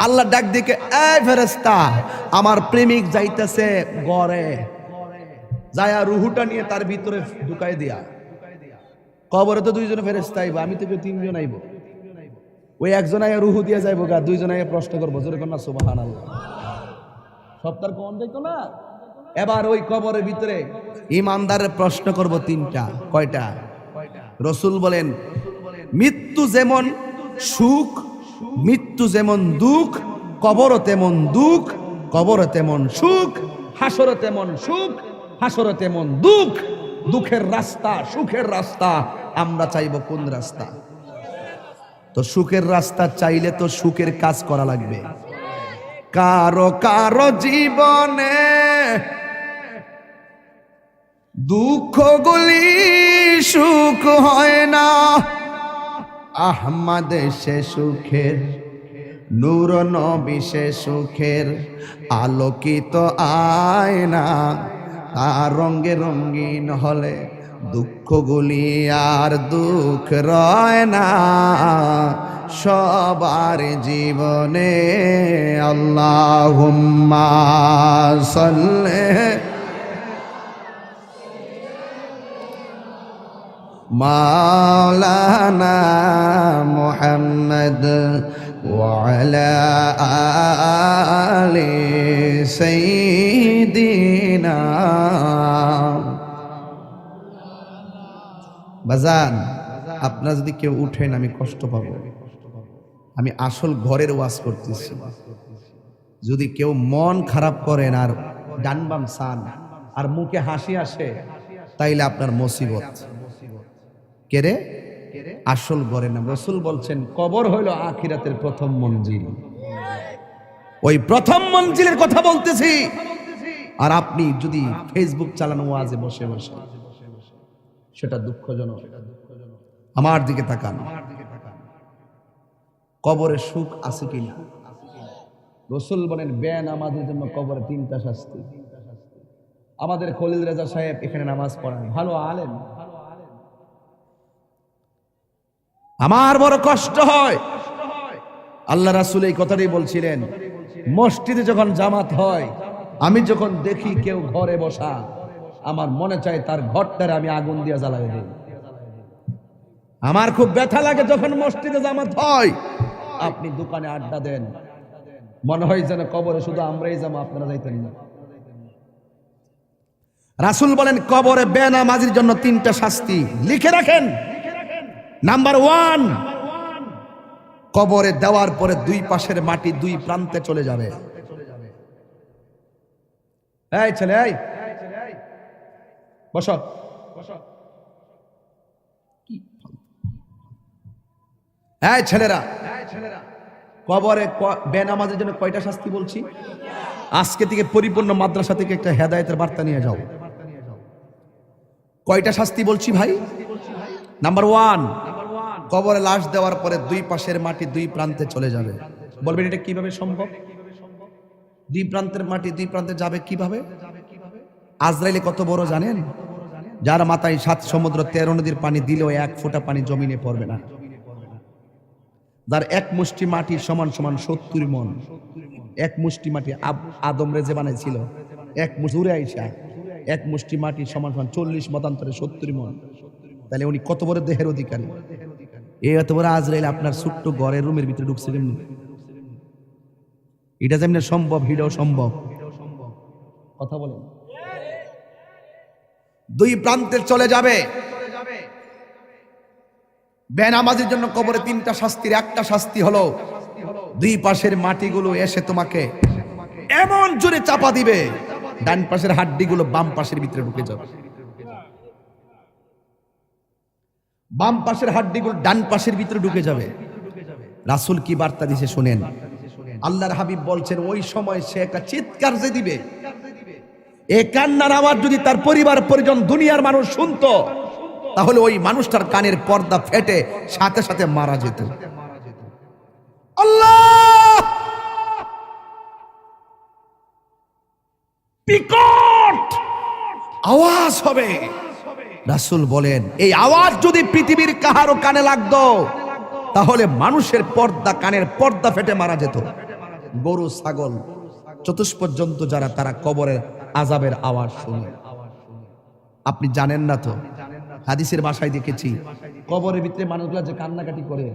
আল্লাহ ডাক দিকে, এই ফেরেশতা, আমার প্রেমিক যাইতেছে গড়ে, যায়া রুহুটা নিয়ে তার ভিতরে ঢুকাই দিয়া। কবরে তো দুইজন ফেরেশতা আইব, আমি তো তিনজন আইব। ওই একজন আয়া রুহু দিয়ে যাইব গা, দুইজন আয়া প্রশ্ন করবো, জোরে কন্যা সুবহানাল্লাহ। সপ্তাহ কোন দেখো না। এবার ওই কবরের ভিতরে ইমানদারের প্রশ্ন করব তিনটা। কয়টা? রসুল বলেন, মৃত্যু যেমন সুখ, মৃত্যু যেমন দুঃখ, কবরও তেমন দুঃখ, কবরও তেমন সুখ, হাসরও তেমন সুখ, হাসরও তেমন দুঃখ। দুঃখের রাস্তা, সুখের রাস্তা, আমরা চাইব কোন রাস্তা? তো সুখের রাস্তা চাইলে তো সুখের কাজ করা লাগবে। কারো কারো জীবনে দুঃখগুলি সুখ হয় না, আহমদ সে সুখের, নূর নবী সে সুখের আলোকিত আয়না। তার রঙে রঙিন হলে দুঃখগুলি আর দুঃখ রয় না সবার জীবনে। আল্লাহুম্মা সাল্লি মাওলানা মুহাম্মদ ওয়া আলা আলি সাইয়্যিদিনা। বাজান, আপনারা যদি কেউ উঠেন আমি কষ্ট পাবো। আমি আসল ঘরের ওয়াজ করতেছি। যদি কেউ মন খারাপ করেন আর ডান বাম সান আর মুখে হাসি আসে, তাইলে আপনার মুসিবত। কেরে? আসল ঘরে না। রাসূল বলছেন কবর হইল আখিরাতের প্রথম মঞ্জিল। ওই প্রথম মঞ্জিলের কথা বলতেছি। আর আপনি যদি ফেসবুক চালানো ওয়াজে বসে বসে, সেটা দুঃখজনক। আমার দিকে তাকান, কবরে সুখ আছে কিনা? রাসূল বলেন বেনামাজের জন্য কবরে তিনটা শাস্তি। আমাদের খলিল রেজা সাহেব এখানে নামাজ পড়ান, ভালো আলেম। আমার বড় কষ্ট হয়, আল্লাহ রাসূল এই কথাটাই বলছিলেন, মসজিদে যখন জামাত হয়, আমি যখন দেখি কেউ ঘরে বসা, আমার মনে চায় তার ঘরটারে আমি আগুন দিয়ে জ্বালাই দিই। আমার খুব ব্যথা লাগে যখন মসজিদে জামাত হয়, আপনি দোকানে আড্ডা দেন, মনে হয় যেন কবরে শুধু আমরাই যাবো, আপনারা যাইতেন না। রাসূল বলেন কবরে বেনামাজির জন্য তিনটা শাস্তি, লিখে রাখেন। নাম্বার 1, কবরে দেওয়ার পরে দুই পাশের মাটি দুই প্রান্তে চলে যাবে। এই ছেলে, এই বসো। এই ছেলেরা, কবরে বেনামাজের জন্য কয়টা শাস্তি বলছি? আজকে থেকে পরিপূর্ণ মাদ্রাসা থেকে একটা হেদায়েতের বার্তা নিয়ে যাও। কয়টা শাস্তি বলছি ভাই? নাম্বার 1, কবরে লাশ দেওয়ার পরে দুই পাশের মাটি দুই প্রান্তে চলে যাবে। বলবেন এটা কিভাবে সম্ভব? দুই প্রান্তের মাটি দুই প্রান্তে যাবে কিভাবে? আজরাইলে কত বড় জানেন? যার মাথায় 7 সমুদ্র 13 নদীর পানি দিলেও 1 ফোঁটা পানি জমিনে পড়বে না। যার এক মুষ্টি মাটি সমান সমান 70 মণ। এক মুষ্টি মাটি আদম রেজে বানাইছিল, এক মুষ্টি আইসা এক মুষ্টি মাটি সমান সমান 40 মতান্তরে 70 মণ। তাহলে উনি কত বড় দেহের অধিকারী? এই এত বড় আজরাইল আপনার ছোট্ট ঘরের রুমের ভিতরে ঢুকছে কেমনি? এটা যেমন সম্ভব, হিটাও সম্ভব। কথা বলেন। দুই প্রান্তে চলে যাবে। বেনামাজির জন্য কবরে 3টা শাস্তির একটা শাস্তি হলো দুই পাশের মাটিগুলো এসে তোমাকে এমন জোরে চাপা দিবে, ডান পাশের হাড্ডিগুলো বাম পাশের ভিতরে ঢুকে যাবে। বাম পাশের হাড্ডিগুলো ডান পাশের ভিতরে ঢুকে যাবে। রাসূল কি বার্তা দিয়েছে শুনেন। আল্লাহর হাবিব বলছেন ওই সময় সে একটা চিৎকার যে দিবে, এই কান্নার আওয়াজ যদি তার পরিবার পরিজন দুনিয়ার মানুষ শুনতো, তাহলে ওই মানুষটার কানের পর্দা ফেটে সাথে সাথে মারা যেত। আল্লাহ! বিকট আওয়াজ হবে। রাসূল বলেন এই আওয়াজ যদি পৃথিবীর কাহারও কানে লাগতো, তাহলে মানুষের পর্দা, কানের পর্দা ফেটে মারা যেত। গরু ছাগল চতুষ্পদ জন্তু যারা, তারা কবরের আযাবের আওয়াজ শুনে। আপনি জানেন না তো, হাদিসের ভাষায় দেখেছি কবরের ভিতরে মানুষগুলা যে কান্নাকাটি করে,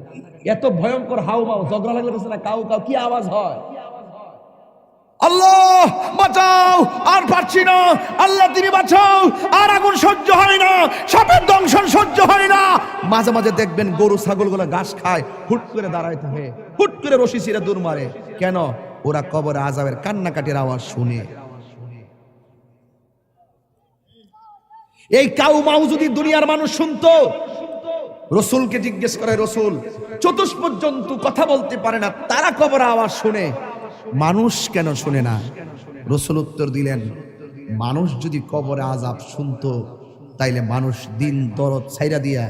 এত ভয়ঙ্কর হাউমাউ, ঝগড়া লাগলে বলছে না কাউ কাউ, কি আওয়াজ হয়? আল্লাহ বাঁচাও, আর পারছি না, আল্লাহ তুমি বাঁচাও, আর আগুন সহ্য হয় না, সাপের দংশন সহ্য হয় না। মাঝে মাঝে দেখবেন গরু ছাগলগুলো ঘাস খায়, হুট করে দাঁড়ায় থাকে, হুট করে রশি ছিঁড়ে দূর মারে। কেন? ওরা কবরে আযাবের কান্নাকাটির আওয়াজ শুনে। এই কাউ মাউ যদি দুনিয়ার মানুষ শুনতো, রাসূলকে জিজ্ঞেস করে, রাসূল চতুষ্পদ জন্তু কথা বলতে পারে না, তারা কবরে আওয়াজ শুনে, মানুষ কেন শুনে না? রাসূল উত্তর দিলেন, মানুষ যদি কবরে আযাব শুনতো, তাইলে মানুষ দিন দরদ ছাইরা দিয়া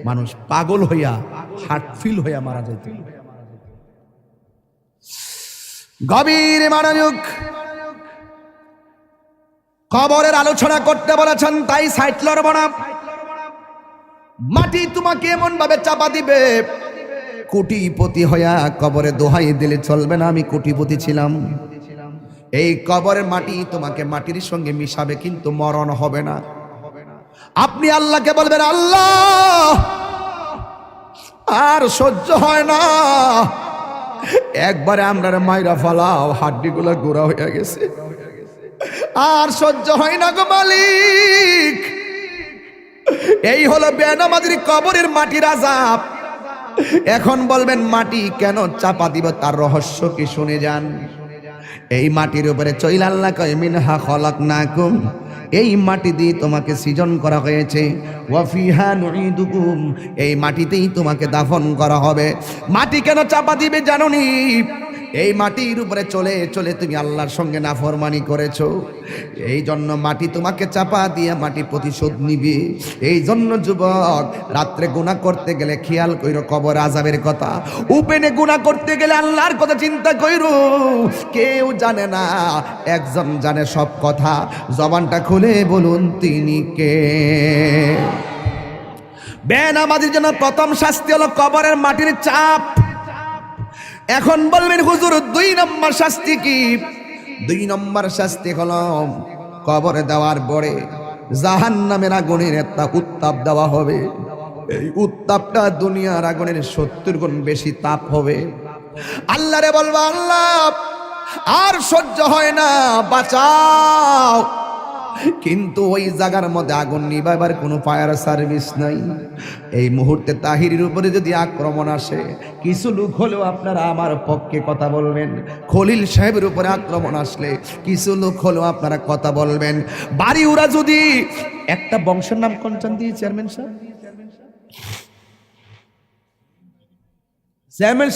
মানুষ পাগল হইয়া হার্ট ফিল হইয়া মারা যেত। গভীর মনোযোগ। কবরের আলোচনা করতে বলেছেন, তাই সাইড লড়ব না। মাটি তোমাকে এমন ভাবে চাপা দিবে, কোটিপতি হইয়া কবরে দোহাই দিলে চলবে না আমি কোটিপতি ছিলাম। এই কবরের মাটি তোমাকে মাটির সঙ্গে মিশাবে, কিন্তু মরণ হবে না। আপনি আল্লাহকে বলবেন, আল্লাহ আর সহ্য হয় না, একবারে আমরা মাইরা ফালাও, হাড্ডিগুলো গোড়া হয়ে গেছে, আর সহ্য হয় না গো মালিক। এই হলো বেনামাজির কবরের মাটির আযাব। এখন বলবেন মাটি কেন চাপা দিব, তার রহস্য কি শুনে যান। এই মাটির উপরে চইল আল্লাহ কয় মিনহা খলাকনাকুম, এই মাটি দিয়ে তোমাকে সৃজন করা হয়েছে, ওয়া ফিহা নুঈদুকুম, এই মাটিতেই তোমাকে দাফন করা হবে। মাটি কেন চাপা দিবে জানোনি? এই মাটির উপরে চলে চলে তুমি আল্লাহর সঙ্গে নাফরমানি করেছো, এই জন্য মাটি তোমাকে চাপা দিয়ে মাটি প্রতিশোধ নিবে। এই জন্য যুবক, রাত্রে গুনাহ করতে গেলে খেয়াল কইরো কবর আযাবের কথা, উপেনে গুনাহ করতে গেলে আল্লাহর কথা চিন্তা কইরো। কেউ জানে না, একজন জানে সব কথা, জবানটা খুলে বলুন তিনি কে? বেনামাজির জন্য প্রথম শাস্তি হলো কবরের মাটির চাপ। এখন বলবেন হুজুর 2 নম্বর শাস্তি কি? 2 নম্বর শাস্তি হলো কবরে দেওয়ার পরে জাহান্নামের আগুনের একটা উত্তাপ দেওয়া হবে। এই উত্তাপটা দুনিয়ার আগুনের 70 গুণ বেশি তাপ হবে। আল্লাহরে বলবা, আল্লাহ আর সহ্য হয় না, বাঁচাও। কিন্তু ওই জায়গার মধ্যে আগুন নিভাবার কোনো ফায়ার সার্ভিস নাই। এই মুহূর্তে তাহিরের উপরে যদি আক্রমণ আসে, কিছু লোক হলেও আপনারা আমার পক্ষে কথা বলবেন। খলিল সাহেবের উপরে আক্রমণ আসলে কিছু লোক হলেও আপনারা কথা বলবেন। বাড়ি ওরা যদি একটা বংশের নাম কনচান দিয়ে চেয়ারম্যান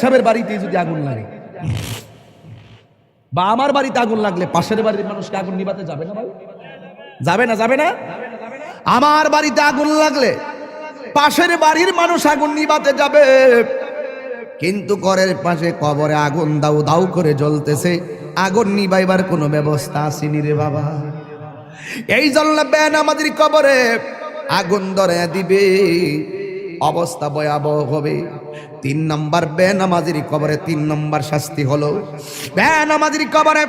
সাহেবের বাড়িতে যদি আগুন লাগে, বা আমার বাড়িতে আগুন লাগলে পাশের বাড়ির মানুষকে আগুন নিভাতে যাবে না ভাই? যাবে না? যাবে না? আমার বাড়িতে আগুন লাগলে পাশের বাড়ির মানুষ আগুন নিভাতে যাবে, কিন্তু ঘরের পাশে কবরে আগুন দাউ দাউ করে জ্বলতেছে, আগুন নিভাইবার কোনো ব্যবস্থা আসেনি রে বাবা। এই জন্য বেনামাজির কবরে আগুন ধরে দিবে, অবস্থা ভয়াবহ হবে। 3 নম্বর বেনামাজির কবরে 3 নম্বর শাস্তি হলো, বেনামাজির কবরে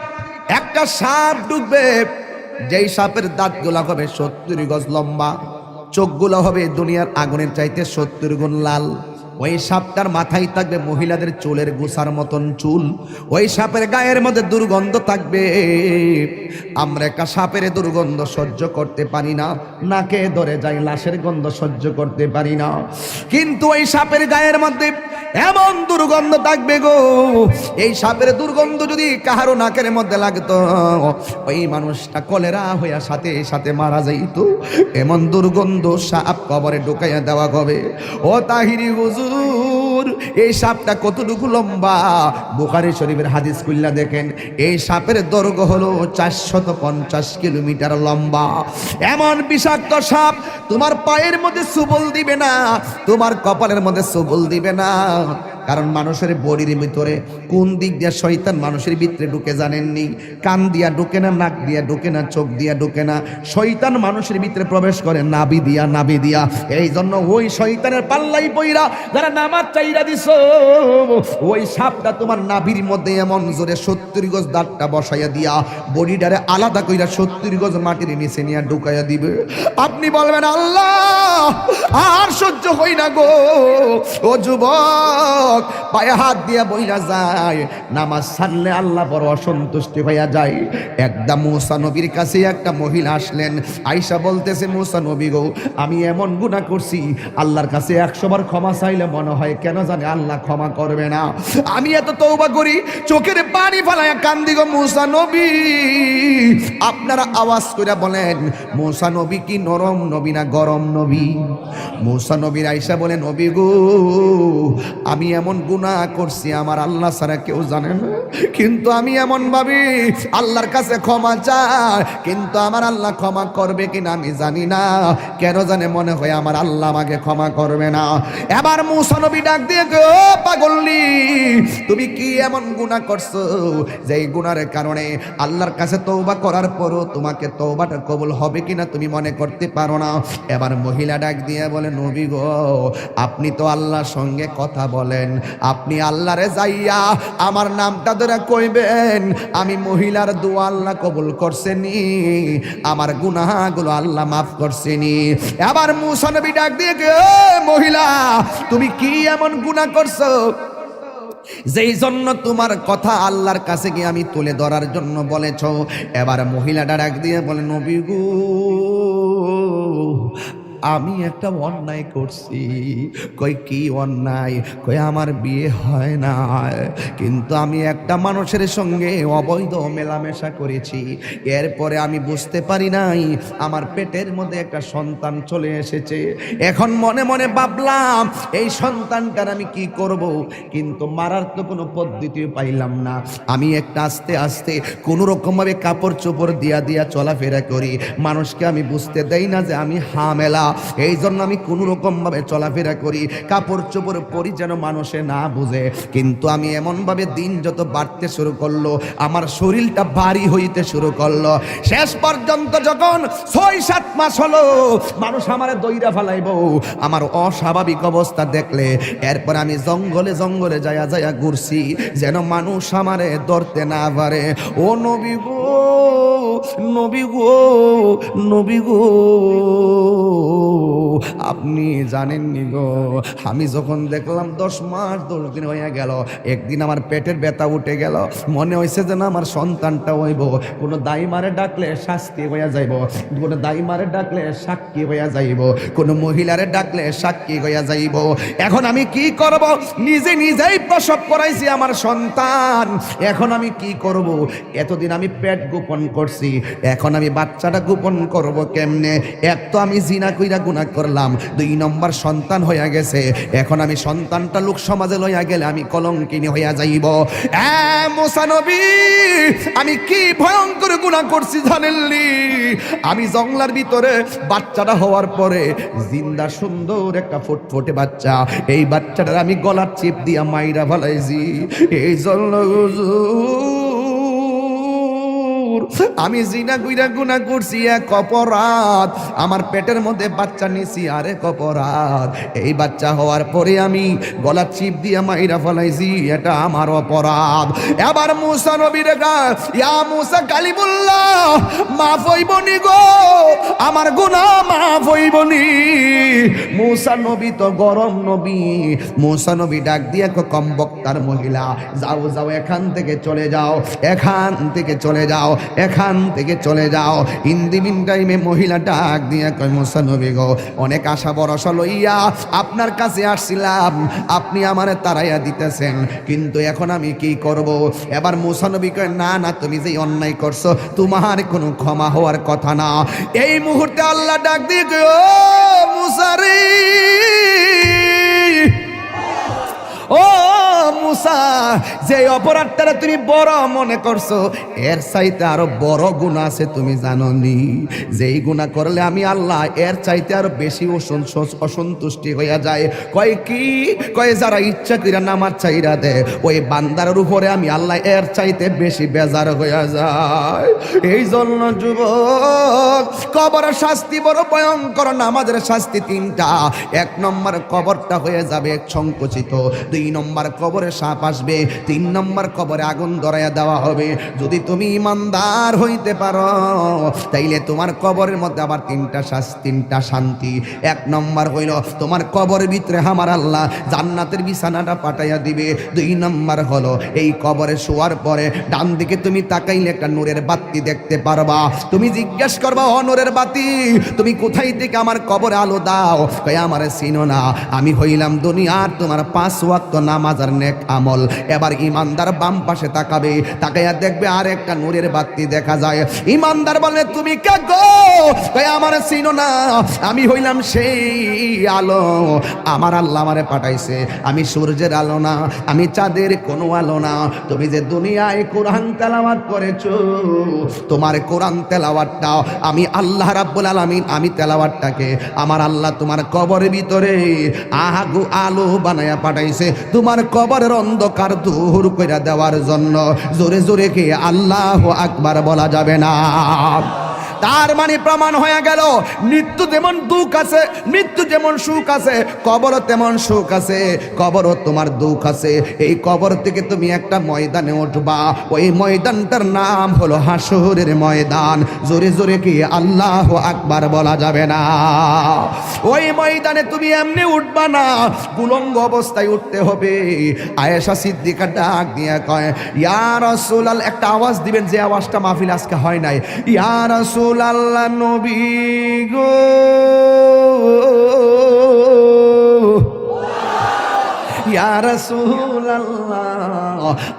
একটা সাপ ঢুকবে, যেই সাপের দাঁতগুলো হবে 70 গজ লম্বা, চোখগুলো হবে দুনিয়ার আগুনের চাইতে 70 গুণ লাল। ওই সাপটার মাথায় থাকবে মহিলাদের চুলের গোছার মতন চুল। ওই সাপের গায়ের মধ্যে দুর্গন্ধ থাকবে। আমরা একটা সাপের দুর্গন্ধ সহ্য করতে পারি না, নাকে ধরে যাই, লাশের গন্ধ সহ্য করতে পারি না, কিন্তু ওই সাপের গায়ের মধ্যে এমন দুর্গন্ধ থাকবে গো, এই সাপের দুর্গন্ধ যদি কাহারো নাকের মধ্যে লাগতো, ওই মানুষটা কলেরা হইয়া সাথে সাথে মারা যাইত। এমন দুর্গন্ধ সাপ কবরে ঢুকাইয়া দেওয়া হবে। ও তাহিরি হুজুর, এই সাপটা কতটুকু লম্বা? বুখারী শরীফের হাদিস খুললা দেখেন, এই সাপের দৈর্ঘ্য হলো 450 কিলোমিটার লম্বা। এমন বিষাক্ত সাপ তোমার পায়ের মধ্যে সুবল দিবে না, তোমার কপালের মধ্যে সুবল দিবে না। কারণ মানুষের বডির ভিতরে কোন দিক দিয়ে শয়তান মানুষের ভিতরে ঢুকে জানেননি? কান দিয়া ঢুকে না, নাক দিয়া ঢুকে না, চোখ দিয়া ঢুকে না, শয়তান মানুষের ভিতরে প্রবেশ করে নাভি দিয়া, নাভি দিয়া। এই জন্য ওই শয়তানের পাল্লাই পইরা যারা নামাজ চাইরা দিছ, ওই সাপটা তোমার নাভির মধ্যে এমন জোরে 70 গজ দাঁতটা বসাইয়া দিয়া বডিটারে আলাদা কইরা 70 গজ মাটির নিচে নিয়ে ঢুকাইয়া দিবে। আপনি বলবেন আল্লাহ আর সহ্য হই না গো। ও যুবক, পায়ে হাত দিয়া বইলা যায়, নামাজ ছাড়লে আল্লাহ বড় অসন্তুষ্টি হইয়া যায়। একদম মুসা নবীর কাছে একটা মহিলা আসলেন, আয়েশা বলতেছে, মুসা নবী গো, আমি এমন গুনাহ করছি, আল্লাহর কাছে 100 বার ক্ষমা চাইলে মনে হয় কেন জানি আল্লাহ ক্ষমা করবে না। আমি এত তওবা করি, চোখের পানি ফেলায়া কান্দি গো মুসা নবী। আপনারা আওয়াজ করে বলেন, মুসা নবী কি নরম নবী না গরম নবী? মুসা নবীর আয়েশা বলে, নবী গো, আমি এমন গুনাহ করছি আমার আল্লাহ ছাড়া কেউ জানে না, কিন্তু আমি এমন ভাবি আল্লাহর কাছে ক্ষমা চাই, কিন্তু আমার আল্লাহ ক্ষমা করবে কিনা আমি জানি না, কেন জানে মনে হয় আমার আল্লাহ আমাকে ক্ষমা করবে না। এবার মুসা নবী ডাক দিয়ে, ও পাগলনি, তুমি কি এমন গুনাহ করছো যে এই গুনাহের কারণে আল্লাহর কাছে তওবা করার পরও তোমাকে তওবাটা কবুল হবে কিনা তুমি মনে করতে পারো না? এবার মহিলা ডাক দিয়ে বলে, নবী গো, আপনি তো আল্লাহর সঙ্গে কথা বলেন, আপনি আল্লাহরে যাইয়া আমার নামটা ধরে কইবেন, আমি মহিলার দোয়া আল্লাহ কবুল করছেনি, আমার গুনাহগুলো আল্লাহ মাফ করছেনি। এবার মুসা নবী ডাক দিয়ে, মহিলা, তুমি কি এমন গুনাহ করছো যেই জন্য তোমার কথা আল্লাহর কাছে গিয়ে আমি তুলে ধরার জন্য বলেছ? এবার মহিলাটা ডাক দিয়ে বলে, নবী গো, আমি একটা অন্যায় করছি। কই কি অন্যায়? কই আমার বিয়ে হয় না, কিন্তু আমি একটা মানুষের সঙ্গে অবৈধ মেলামেশা করেছি, এরপরে আমি বুঝতে পারি নাই আমার পেটের মধ্যে একটা সন্তান চলে এসেছে। এখন মনে মনে ভাবলাম এই সন্তানটার আমি কি করব, কিন্তু মারার তো কোনো পদ্ধতি পাইলাম না। আমি একটা আস্তে আস্তে কোনো রকমভাবে কাপড় চোপড় দিয়া দিয়া চলাফেরা করি, মানুষকে আমি বুঝতে দেই না যে আমি হামেলা। এই জন্য আমি কোনো রকম ভাবে চলাফেরা করি, কাপড় চোপড় পরি যেন মানুষে না বুঝে। কিন্তু আমি এমন ভাবে দিন যত বাড়তে শুরু করলো, আমার শরীরটা ভারী হইতে শুরু করলো। শেষ পর্যন্ত যখন 6-7 মাস হলো, মানুষ আমারে দইরা ফেলাইবো আমার অস্বাভাবিক অবস্থা দেখলে। এরপর আমি জঙ্গলে জঙ্গলে যায়া যায়া ঘুরছি, যেন মানুষ আমারে ধরতে না পারে। ও নবী গো, নবী গো, নবী গো, আপনি জানেননি গো, আমি যখন দেখলাম 10 মাস 10 দিন হয়ে গেল, একদিন আমার পেটের ব্যথা উঠে গেল, মনে হয়েছে যেন আমার সন্তানটা হইব। কোনো দাইমারে ডাকলে শাস্তি হইয়া যাইব, কোনো দাইমারে ডাকলে সাক্ষী হইয়া যাইব, কোনো মহিলারে ডাকলে সাক্ষী হইয়া যাইব। এখন আমি কি করব? নিজে নিজেই প্রসব করাইছি আমার সন্তান, এখন আমি কি করব? এতদিন আমি পেট গোপন করছি, এখন আমি বাচ্চাটা গোপন করব কেমনে? এক তো আমি জিনা কইরা গুনাহ করলাম, 2 নম্বর সন্তান হইয়া গেছে, এখন আমি সন্তানটা লোক সমাজে লইয়া গেলে আমি কলঙ্কিনী হইয়া যাইব। মুসা নবী, আমি কি ভয়ঙ্কর গুনাহ করছি জানেননি? আমি জঙ্গলার ভিতরে বাচ্চাটা হওয়ার পরে জিন্দা সুন্দর একটা ফুটফুটে বাচ্চা, এই বাচ্চাটার আমি গলার চিপ দিয়া মাইরা ফেলাইছি। এই জন্য আমি জিনা কইরা গুনাহ করছি, এক অপরাধ। আমার পেটের মধ্যে বাচ্চা নিছি, আরেক অপরাধ। এই বাচ্চা হওয়ার পরে আমি গলা চিপ দিয়া মাইরা ফেলাইছি, এটা আমার অপরাধ। এবার মুসা নবীর ইয়া মুসা কালিমুল্লাহ, মাফ হইবনি গো, আমার গুনাহ মাফ হইবনি। মুসা নবী তো গরম নবী, মুসা নবী ডাক দিয়া কম বক্তার মহিলা, যাও যাও, এখান থেকে চলে যাও, এখান থেকে চলে যাও, এখান থেকে চলে যাও। ইন দি মিন টাইমে মহিলা ডাক দিয়া কয়, মুসা নবী গো, অনেক আশা ভরসা লইয়া আপনার কাছে আসছিলাম, আপনি আমারে তাড়াইয়া দিতেছেন, কিন্তু এখন আমি কি করব? এবার মুসা নবী কয়, না না, তুমি যে অন্যায় করছো তোমার কোনো ক্ষমা হওয়ার কথা না। এই মুহূর্তে আল্লাহ ডাক দিয়ে কয়, ও মুসা রে, ও মুসা, যে অপরাধটা তুমি বড় মনে করছো, এর চাইতে আরো বড় গুনাহ আছে, তুমি জানো নি? যেই গুনাহ করলে আমি আল্লাহ এর চাইতে আরো বেশি অসন্তুষ্টি হইয়া যায়। কয় কি? কয় যারা ইচ্ছা কইরা নামাজ চাইরা দে, ওই বান্দার উপরে আমি আল্লাহ এর চাইতে বেশি বেজার হইয়া যায়। এই জন্য যুবক, কবরের শাস্তি বড় ভয়ঙ্কর। নামাজের শাস্তি 3টা। 1 নম্বর কবরটা হয়ে যাবে সংকুচিত, 2 নম্বর কবরে সাপ আসবে, 3 নম্বর কবরে আগুন ধরাইয়া দেওয়া হবে। যদি তুমি ইমানদার হইতে পারো তাইলে তোমার কবরের মধ্যে আবার 3টা শান্তি। 1 নম্বর হইল তোমার কবরের ভিতরে আমার আল্লাহ জান্নাতের বিছানাটা পাঠাইয়া দিবে। 2 নম্বর হলো এই কবরে শোয়ার পরে ডান দিকে তুমি তাকাইলে একটা নূরের বাতি দেখতে পারবা। তুমি জিজ্ঞাসা করবা, ও নূরের বাতি, তুমি কোথায় থেকে আমার কবরে আলো দাও? কয়, আমারে চিনো না, আমি হইলাম দুনিয়ার তোমার 5 ওয়াক্ত নামাজ আর নেক আমল। এবার ইমানদার বাম পাশে তাকাবে, তাকাইয়া দেখবে আর একটা নূরের বাতি দেখা যায়। ইমানদার বলে, তুমি কে গো? কয়, আমারে চিনো না, আমি হইলাম সেই আলো, আমার আল্লাহ আমারে পাঠাইছে। আমি সূর্যের আলো না, আমি চাঁদের কোনো আলো না। তুমি যে দুনিয়ায় কোরআন তেলাওয়াত করেছো, তোমার কোরআন তেলাওয়াতটা আমি আল্লাহ রাব্বুল আলামিন, আমি তেলাওয়াতটাকে আমার আল্লাহ তোমার কবরের ভিতরে আলো বানায়া পাঠাইছে, তোমার কবরের অন্ধকার দূর করে দেওয়ার জন্য। জোরে জোরে কি আল্লাহু আকবার বলা যাবে না? তার মানে প্রমাণ হয়ে গেল, মৃত্যু যেমন দুঃখ আছে, মৃত্যু যেমন সুখ আছে, কবরও তেমন সুখ আছে, কবরও তোমার দুঃখ আছে। এই কবর থেকে তুমি একটা ময়দানে উঠবা, ওই ময়দানটার নাম হলো হাসরের ময়দান। জোরে জোরে কি আল্লাহু আকবার বলা যাবে না? ওই ময়দানে তুমি এমনি উঠবা না, উলঙ্গ অবস্থায় উঠতে হবে। আয়েশা সিদ্দিকা ডাক দিয়ে কয়, ইয়া রাসূলুল্লাহ, একটা আওয়াজ দিবেন যে আওয়াজটা মাহফিল আজকে হয় নাই। ইয়া রাসূল আল্লাহ নবী গো, ইয়া রাসূলুল্লাহ,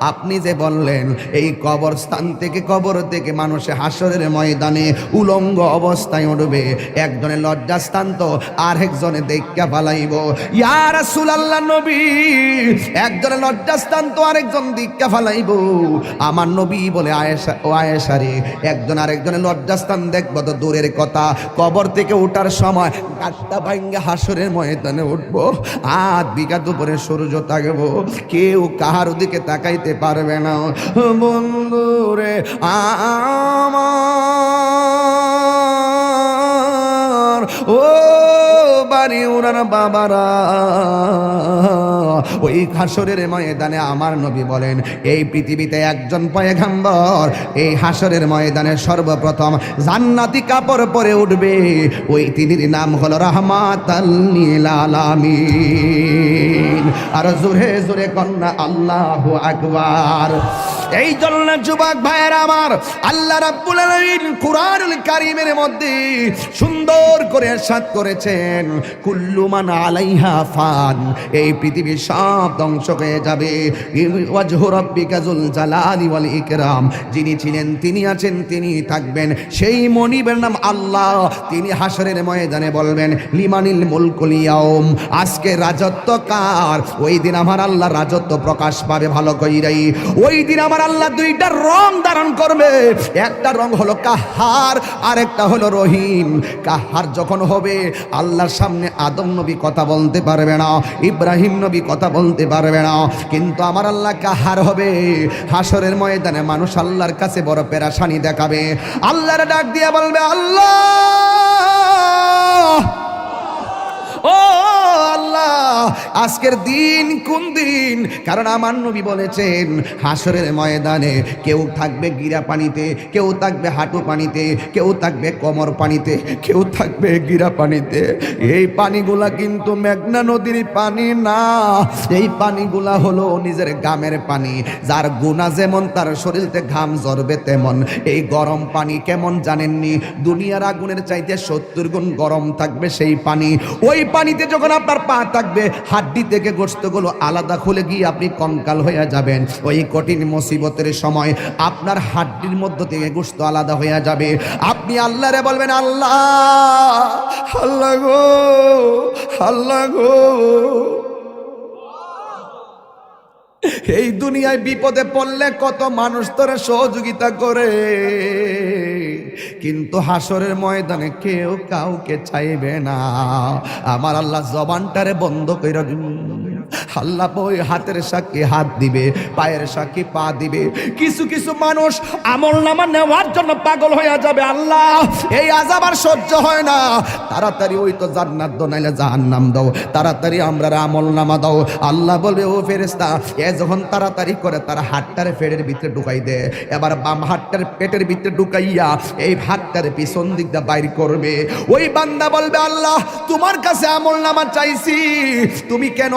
আপনি যে বললেন এই কবরস্থান থেকে, কবর থেকে মানুষে হাসরের ময়দানে উলঙ্গ অবস্থায় উঠবে, একজনে লজ্জাস্থান তো আর একজনে দেখা পালাইব। ইয়া রাসূলুল্লাহ নবী, একজনে লজ্জাস্থান তো আরেকজন দেখা পালাইব। আমার নবী বলে, আয়েশা, ও আয়েশা রে, একজন আরেকজনে লজ্জাস্থান দেখবো তো দূরের কথা, কবর থেকে ওঠার সময় গাছটা ভাঙ্গে হাসরের ময়দানে উঠবো, 8 বিঘা দুপুরে সূর্য থাকবো, কেউ কাহার দিকে তাকাইতে পারবে না। বন্ধুরে আমার, ও বাড়ি ওনার বাবারা, ওই হাসরের ময়দানে আমার নবী বলেন, এই পৃথিবীতে একজন পয়গম্বর এই হাসরের ময়দানে সর্বপ্রথম জান্নাতি কাপড় পরে উঠবে, ওই তিনির নাম হলো রাহমাতাল লিল আলামিন। আর জোরে জোরে কন্যা আল্লাহু আকবার। এই জন্য যুবক ভাইয়েরা আমার, আল্লাহ রাব্বুল আলামিন কুরআনুল কারীমের মধ্যে সুন্দর করে ইরশাদ করেছেন, কুল্লু মান আলাইহা ফান, এই পৃথিবী সব ধ্বংস হয়ে যাবে। ওয়াজহু রাব্বিকা যুল জালালি ওয়াল ইকরাম, যিনি ছিলেন তিনি আছেন তিনি থাকবেন, সেই মনিবের নাম আল্লাহ। তিনি হাসরের ময়দানে বলবেন লিমানিল মুলকুল ইয়াউম, আজকে রাজত্ব কার? ওই দিন আমার আল্লাহ রাজত্ব প্রকাশ পাবে ভালো কইরাই। ওই দিন আমার আল্লাহ দুইটা রং ধারণ করবে, একটা রং হলো কাহার আর একটা হলো রহিম। কাহার যখন হবে আল্লাহর সামনে আদম নবী কথা বলতে পারবে না, ইব্রাহিম নবী কথা বলতে পারবে না, কিন্তু আমার আল্লাহ কাহার হবে। হাসরের ময়দানে মানুষ আল্লাহর কাছে বড় পেরেশানি দেখাবে, আল্লাহর ডাক দিয়ে বলবে আল্লাহ ও আল্লাহ, আজকের দিন কোন দিন? কারণ আমার নবী বলেছেন হাসরের ময়দানে কেউ থাকবে গিরা পানিতে, কেউ থাকবে হাঁটু পানিতে, কেউ থাকবে কোমর পানিতে, কেউ থাকবে গিরা পানিতে। এই পানিগুলা কিন্তু মেঘনা নদীর পানি না, এই পানিগুলা হলো নিজের গামের পানি। যার গুনাহ যেমন তার শরীরতে ঘাম ঝরবে তেমন। এই গরম পানি কেমন জানেননি? দুনিয়ার আগুনের চাইতে 70 গুণ গরম থাকবে সেই পানি। ওই পানিতে যখন আপনার পা থাকবে, হাড্ডি থেকে গোশতগুলো আলাদা খুলে গিয়ে আপনি কঙ্কাল হয়ে যাবেন। ওই কঠিন মুসিবতের সময় আপনার হাড্ডির মধ্য থেকে গোশত আলাদা হয়ে যাবে। আপনি আল্লাহরে বলবেন আল্লাহ, আল্লাহ গো, আল্লাহ গো, এই দুনিয়ায় বিপদে পড়লে কত মানুষ তোরে সহযোগিতা করে, কিন্তু হাসরের ময়দানে কেউ কাউকে চাইবে না। আমার আল্লাহ জবানটারে বন্ধ কইরা আল্লাহ ওই হাতের সাক্ষী হাত দিবে, পায়ের সাক্ষী পা দিবে। কিছু কিছু মানুষ আমলনামা নেওয়ার জন্য পাগল হয়ে যাবে। আল্লাহ এই আযাব আর সহ্য হয় না, তাড়াতাড়ি ওই তো জান্নাত দাও নাইলে জাহান্নাম দাও, তাড়াতাড়ি আমরা আমলনামা দাও। আল্লাহ বলবে ও ফেরেশতা, এ যখন তাড়াতাড়ি করে তার হাতটারে পেটের ভিতরে ঢুকাই দে। এবার বাম হাতটার পেটের ভিতরে ঢুকাইয়া এই হাতটারে পিছন দিক দিয়ে বাইর করবে। ওই বান্দা বলবে আল্লাহ তোমার কাছে আমলনামা চাইছি, তুমি কেন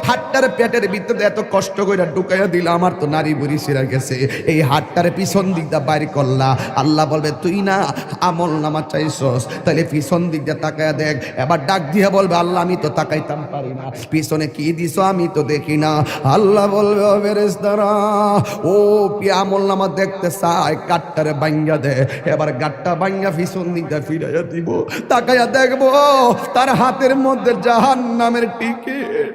হাতটার পেটের ভিতরে এত কষ্ট করে ঢুকাইয়া দিলা? আমার তো নারী বুড়ি সিরা গেছে, এই হাতটারে পিছন দিক দিয়ে বাইর করলা। আল্লাহ বলবে তুই না আমলনামা চাইছস, তাহলে পিছন দিক দিয়ে তাকায়া দেখ। এবার ডাক দিয়ে বলবে আল্লাহ আমি তো তাকাইতাম পারি না, পিছনে কি দিছো আমি তো দেখি না। আল্লাহ বলবে ও ফেরেশতারা, ও কি আমলনামা দেখতে চায়? গাটটারে ভাঙ্গা দে। এবার গাটটা ভাঙ্গা পিছন দিক দিয়ে ফিরাইয়া দিব, তাকায়া দেখবো তার হাতের মধ্যে জাহান্নামের টিকিট।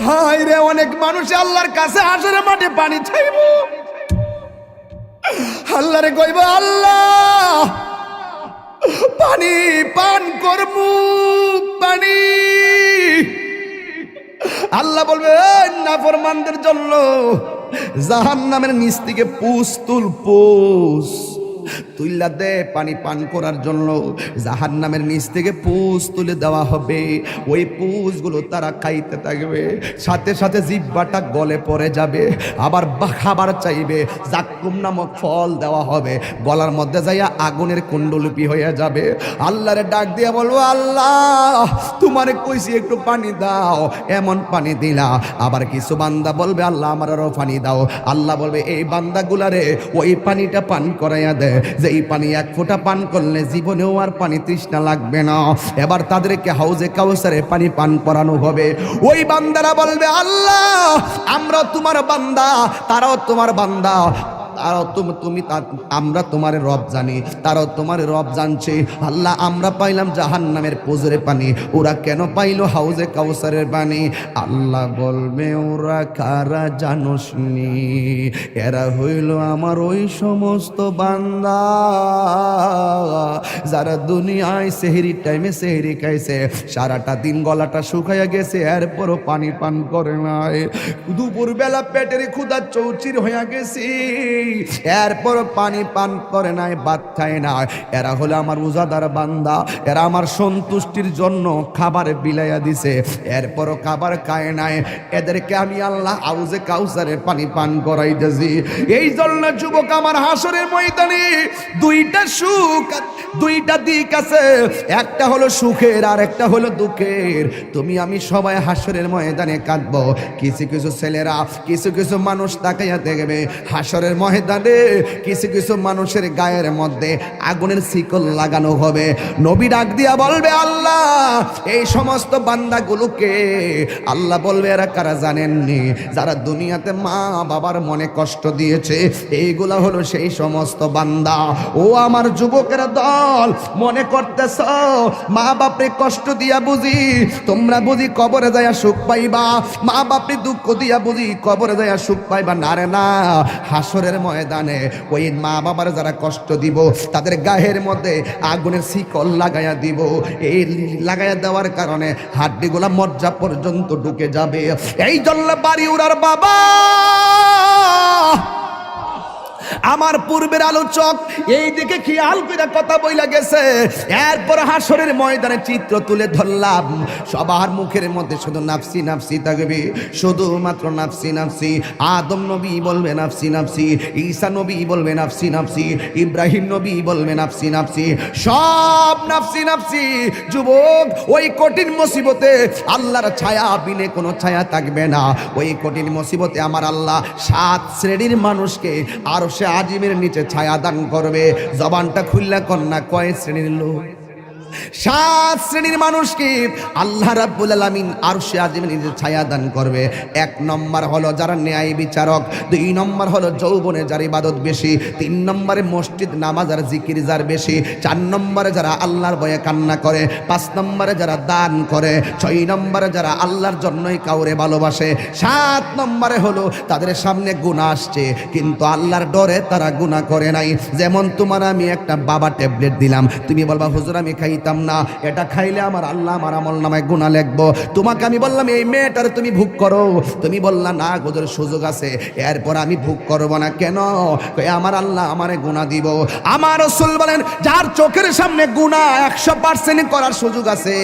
হায় রে, অনেক মানুষ আল্লাহর কাছে হাসরের মাঠে পানি চাইব, আল্লাহরে কইব আল্লাহ পানি পান করমু পানি। আল্লাহ বলবে নাফরমানদের জন্য জাহান্নামের নিচ থেকে পুষ তুল, পুষ তুইলা দে পানি পান করার জন্য। জাহান্নামের নিচ থেকে পুষ তুলে দেওয়া হবে, ওই পুষগুলো তারা খাইতে থাকবে, সাথে সাথে জিহ্বাটা গলে পড়ে যাবে। আবার খাবার চাইবে, জাক্কুম নামক ফল দেওয়া হবে, গলার মধ্যে যাইয়া আগুনের কুণ্ডলিপি হয়ে যাবে। আল্লাহরে ডাক দিয়ে বলবো আল্লাহ তোমারে কইছি একটু পানি দাও, এমন পানি দিলা। আবার কিছু বান্দা বলবে আল্লাহ আমার আরো পানি দাও। আল্লাহ বলবে এই বান্দাগুলারে ওই পানিটা পান করাইয়া দে, যে এই পানি এক ফোঁটা পান করলে জীবনেও আর পানি তৃষ্ণা লাগবে না। এবার তাদেরকে হাউজে কাউসারে পানি পান করানো হবে। ওই বান্দারা বলবে আল্লাহ আমরা তোমার বান্দা, তারাও তোমার বান্দা, তারাও তুমি আমরা তোমার রব জানি, তারাও তোমার রব জানছে। আল্লাহ আমরা পাইলাম জাহান্নামের পুজোরে পানি, ওরা কেন পাইলো হাউজে কাউসারের পানি? আল্লাহ বলবে ওরা কারা জানোসনি? এরা হইল আমার ওই সমস্ত বান্দা যারা দুনিয়ায় সেহরির টাইমে সেহরি খাইছে, সারাটা দিন গলাটা শুকাইয়া গেছে, এরপরও পানি পান করে নাই। দুপুর বেলা পেটের ক্ষুধা চৌচির হইয়া গেছি, এরপর পানি পান করে নাই, ভাত খায় না। এরা হলো আমার রোজাদার বান্দা, এরা আমার সন্তুষ্টির জন্য খাবার বিলাইয়া দিছে, এরপরও খাবার খায় নাই। এদেরকে আমি আল্লাহ হাউজে কাউসারে পানি পান করাইতেছি। এই জন্য যুবক আমার হাসরের ময়দানে দুইটা সুখ, দুইটা দিক আছে, একটা হলো সুখের আর একটা হলো দুঃখের। তুমি আমি সবাই হাসরের ময়দানে কাঁদবো। কিছু কিছু ছেলেরা, কিছু কিছু মানুষ তাকাইয়া দেখবে হাসরের ময়দানে ময়দানে কিছু কিছু মানুষের গায়ের মধ্যে আগুনের শিকল লাগানো হবে। নবী ডাক দিয়া বলবে, আল্লাহ এই সমস্ত বান্দাগুলোকে, আল্লাহ বলবে এরা কারা জানেননি? যারা দুনিয়াতে মা বাবার মনে কষ্ট দিয়েছে, এইগুলা হলো সেই সমস্ত বান্দা। ও আমার যুবকের দল, মনে করতেছ মা বাপরে কষ্ট দিয়া বুঝি তোমরা বুঝি কবরে যায়া সুখ পাইবা, মা বাপরে দুঃখ দিয়া বুঝি কবরে যায়া সুখ পাইবা? না রে না, হাসরের ময়দানে ওই মা বাবার যারা কষ্ট দিব তাদের গায়ের মধ্যে আগুনের শিকল লাগাইয়া দিব। এই লাগাইয়া দেওয়ার কারণে হাড্ডিগুলা মজ্জা পর্যন্ত ঢুকে যাবে। এই জন্য বাড়ি উড়ার বাবা, আমার পূর্বের আলোচক এই দিকে খেয়াল করে কথা বইলা গেছে। এরপর হাসরের ময়দানে চিত্র তুলে ধরলাম, সবার মুখের মধ্যে শুধু নাফসি নাফসি থাকবে, শুধুমাত্র নাফসি নাফসি। আদম নবী বলবে নাফসি নাফসি, ঈসা নবী বলবে নাফসি নাফসি, ইব্রাহিম নবী বলবে নাফসি নাফসি, সব নাফসি নাফসি। যুবক, ওই কঠিন মুসিবতে আল্লাহর ছায়া বিনে কোনো ছায়া থাকবে না। ওই কঠিন মুসিবতে আমার আল্লাহ 7 শ্রেণীর মানুষকে আর সে আজিমের নিচে ছায়া দান করবে। জবানটা খুললা কন্যা, কয় শ্রেণীর লোক? 7 শ্রেণীর মানুষকে আল্লাহ রাব্বুল আলামিন আরশে আজিমের নিচে ছায়া দান করবে। 1 নম্বর হলো যারা ন্যায় বিচারক, 2 নম্বর হলো যৌবনে যার ইবাদত বেশি, 3 নম্বরে মসজিদ নামাজ আর জিকির যার বেশি, 4 নম্বরে যারা আল্লাহর ভয়ে কান্না করে, 5 নম্বরে যারা দান করে, 6 নম্বরে যারা আল্লাহর জন্যই কাউরে ভালোবাসে, 7 নম্বরে হলো তাদের সামনে গুনাহ আসছে কিন্তু আল্লাহর ডরে তারা গুনাহ করে নাই। যেমন তোমার আমি একটা বাবা ট্যাবলেট দিলাম, তুমি বলবা হুজুর আমি খাইতাম না, এটা খাইলে আমার আল্লাহ আমার আমল নামায় গুনাহ লিখবো। তোমাকে আমি বললাম এই মেয়েটার তুমি ভোগ করো, তুমি বললা না হুজুর সুযোগ আছে, এরপর আমি ভোগ করব না। কেন? আমার আল্লাহ আমারে গুনাহ দিব। আমার রাসূল বলেন যার চোখের সামনে গুনাহ 100% করার সুযোগ আছে,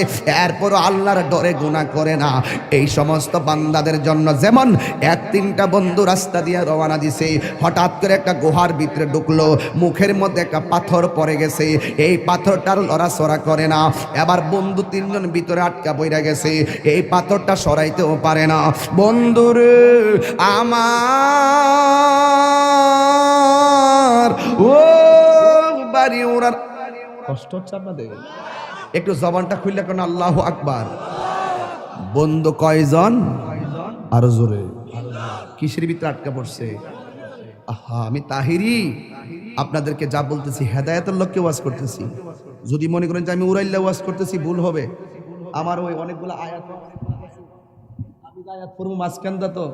এরপর আল্লাহর ডরে গুনাহ করে না, এই সমস্ত বান্দাদের জন্য যেমন 1-3টা বন্ধু রাস্তা দিয়ে রওনা দিছে, হঠাৎ করে একটা গুহার ভিতরে ঢুকলো, মুখের মধ্যে একটা পাথর পড়ে গেছে, এই পাথরটার লড়াচড়া করে না। এবার বন্ধু 3 জন ভিতরে আটকা পড়ে গেছে, এই পাথরটা সরাইতেও পারে না। বন্ধুরে আমার, ও বাড়ি ওনার কষ্ট হচ্ছে আপনাদের? একটু জবানটা খুললে কোন আল্লাহু আকবার। বন্ধু কয়জন? আরো জোরে। কিসের ভিতরে আটকা পড়ছে? আহা, আমি তাহিরি আপনাদেরকে যা বলতেছি হেদায়েতের লক্ষ্যে ওয়াজ করতেছি। যদি মনে করেন যে আমি উড়াইল্লা ওয়াজ করতেছি, ভুল হবে। আমার ওই অনেকগুলো আয়াত, আমি আয়াত পড়বো মাঝখান দা, তো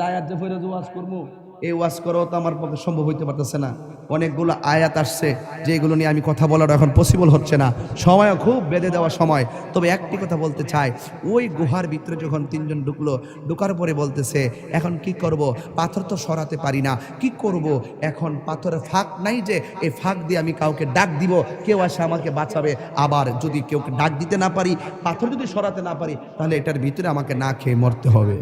আয়াত যে ফেরত ওয়াজ করবো, এই ওয়াজ করাও তো আমার পক্ষে সম্ভব হইতে পারতেছে না। অনেকগুলো আয়াত আসছে যেগুলো নিয়ে আমি কথা বলার এখন পসিবল হচ্ছে না, সময়ও খুব বেঁধে দেওয়া সময়। তবে একটি কথা বলতে চাই, ওই গুহার ভিতরে যখন 3 জন ঢুকলো, ঢুকার পরে বলতেছে এখন কি করব, পাথর তো সরাতে পারি না, কি করব এখন? পাথরের ফাঁক নাই যে এই ফাঁক দিয়ে আমি কাউকে ডাক দিব, কেউ আসে আমাকে বাঁচাবে। আবার যদি কেউ ডাক দিতে না পারি, পাথর যদি সরাতে না পারি, তাহলে এটার ভিতরে আমাকে না খেয়ে মরতে হবে।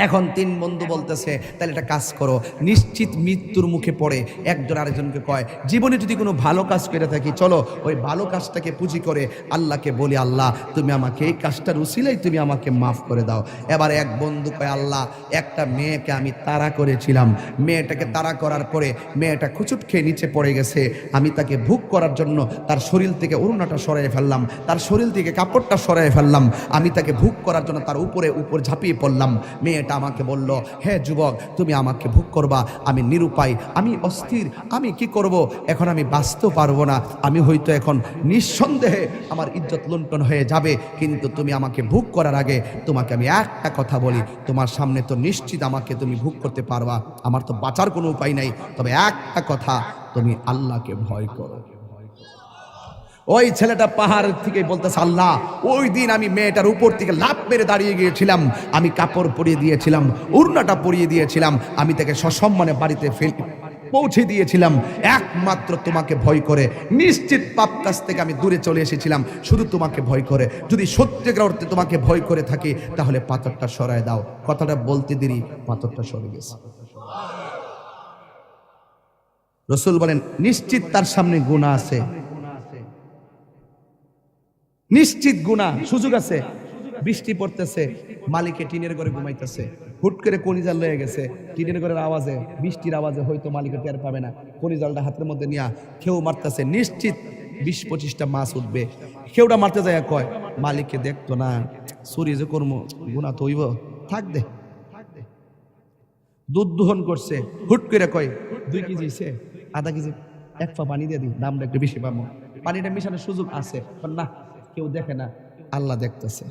এখন 3 বন্ধু বলতেছে তাহলে একটা কাজ করো, নিশ্চিত মৃত্যুর মুখে পড়ে একজন আরেকজনকে কয় জীবনে যদি কোনো ভালো কাজ করে থাকি, চলো ওই ভালো কাজটাকে পুঁজি করে আল্লাহকে বলি, আল্লাহ তুমি আমাকে এই কাজটার উসিলাই তুমি আমাকে মাফ করে দাও। এবার এক বন্ধু কয়, আল্লাহ একটা মেয়েকে আমি তাড়া করেছিলাম, মেয়েটাকে তাড়া করার পরে মেয়েটা খুচুট খেয়ে নিচে পড়ে গেছে, আমি তাকে ভোগ করার জন্য তার শরীর থেকে ওড়নাটা সরাই ফেললাম, তার শরীর থেকে কাপড়টা সরাই ফেললাম, আমি তাকে ভোগ করার জন্য তার উপর ঝাঁপিয়ে পড়লাম। মেয়েটা আমাকে বলল, হে যুবক তুমি আমাকে ভোগ করবা, আমি নিরুপায়, আমি অস্থির, আমি কি করব, এখন আমি বাঁচতে পারবো না, আমি হয়তো এখন নিঃসন্দেহে আমার ইজ্জত লুণ্ঠন হয়ে যাবে, কিন্তু তুমি আমাকে ভোগ করার আগে তোমাকে আমি একটা কথা বলি, তোমার সামনে তো নিশ্চিত আমাকে তুমি ভোগ করতে পারবা, আমার তো বাঁচার কোনো উপায় নাই, তবে একটা কথা, তুমি আল্লাহকে ভয় করো। ওই ছেলেটা পাহাড় থেকে বলতেছে, আল্লাহ ওই দিন আমি মেয়েটার উপর থেকে লাফ মেরে দাঁড়িয়ে গিয়েছিলাম, আমি কাপড় পরিয়ে দিয়েছিলাম, উড়নাটা পরিয়ে দিয়েছিলাম, আমি তাকে সসম্মানে বাড়িতে পৌঁছে দিয়েছিলাম, একমাত্র তোমাকে ভয় করে, নিশ্চিত পাপ কাজ থেকে আমি দূরে চলে এসেছিলাম শুধু তোমাকে ভয় করে। যদি সত্যিকার অর্থে তোমাকে ভয় করে থাকি তাহলে পাথরটা সরায় দাও। কথাটা বলতে দেরি, পাথরটা সরে গেছে। রাসূল বলেন নিশ্চিত তার সামনে গুনাহ আছে, নিশ্চিত গুনাহ, সুযোগ আছে, বৃষ্টি পড়তেছে, মালিকে টিনের ঘরে ঘুমাইতেছে, হুট করে কলিজাল লয়ে গেছে, টিনের ঘরের আওয়াজে, বৃষ্টির আওয়াজে হয়তো মালিকে টের পাবে না, কলিজালটা হাতের মধ্যে নিয়ে কেউ মারতেছে, নিশ্চিত 20-25টা মাছ উঠবে। কেউটা মারতে যায়, কয় মালিককে দেখতো না, চুরি যে কর্ম গুণা তো হইব, থাক দে। দুধ দোহন করছে, হুট করে কয় 2 কেজি হইছে, আধা কেজি 1 পা পানি দিয়ে দিই, দামটা একটু বেশি পাবো। পানিটা মিশানোর সুযোগ আছে, না কেউ দেখে না, আল্লাহ দেখতেছে।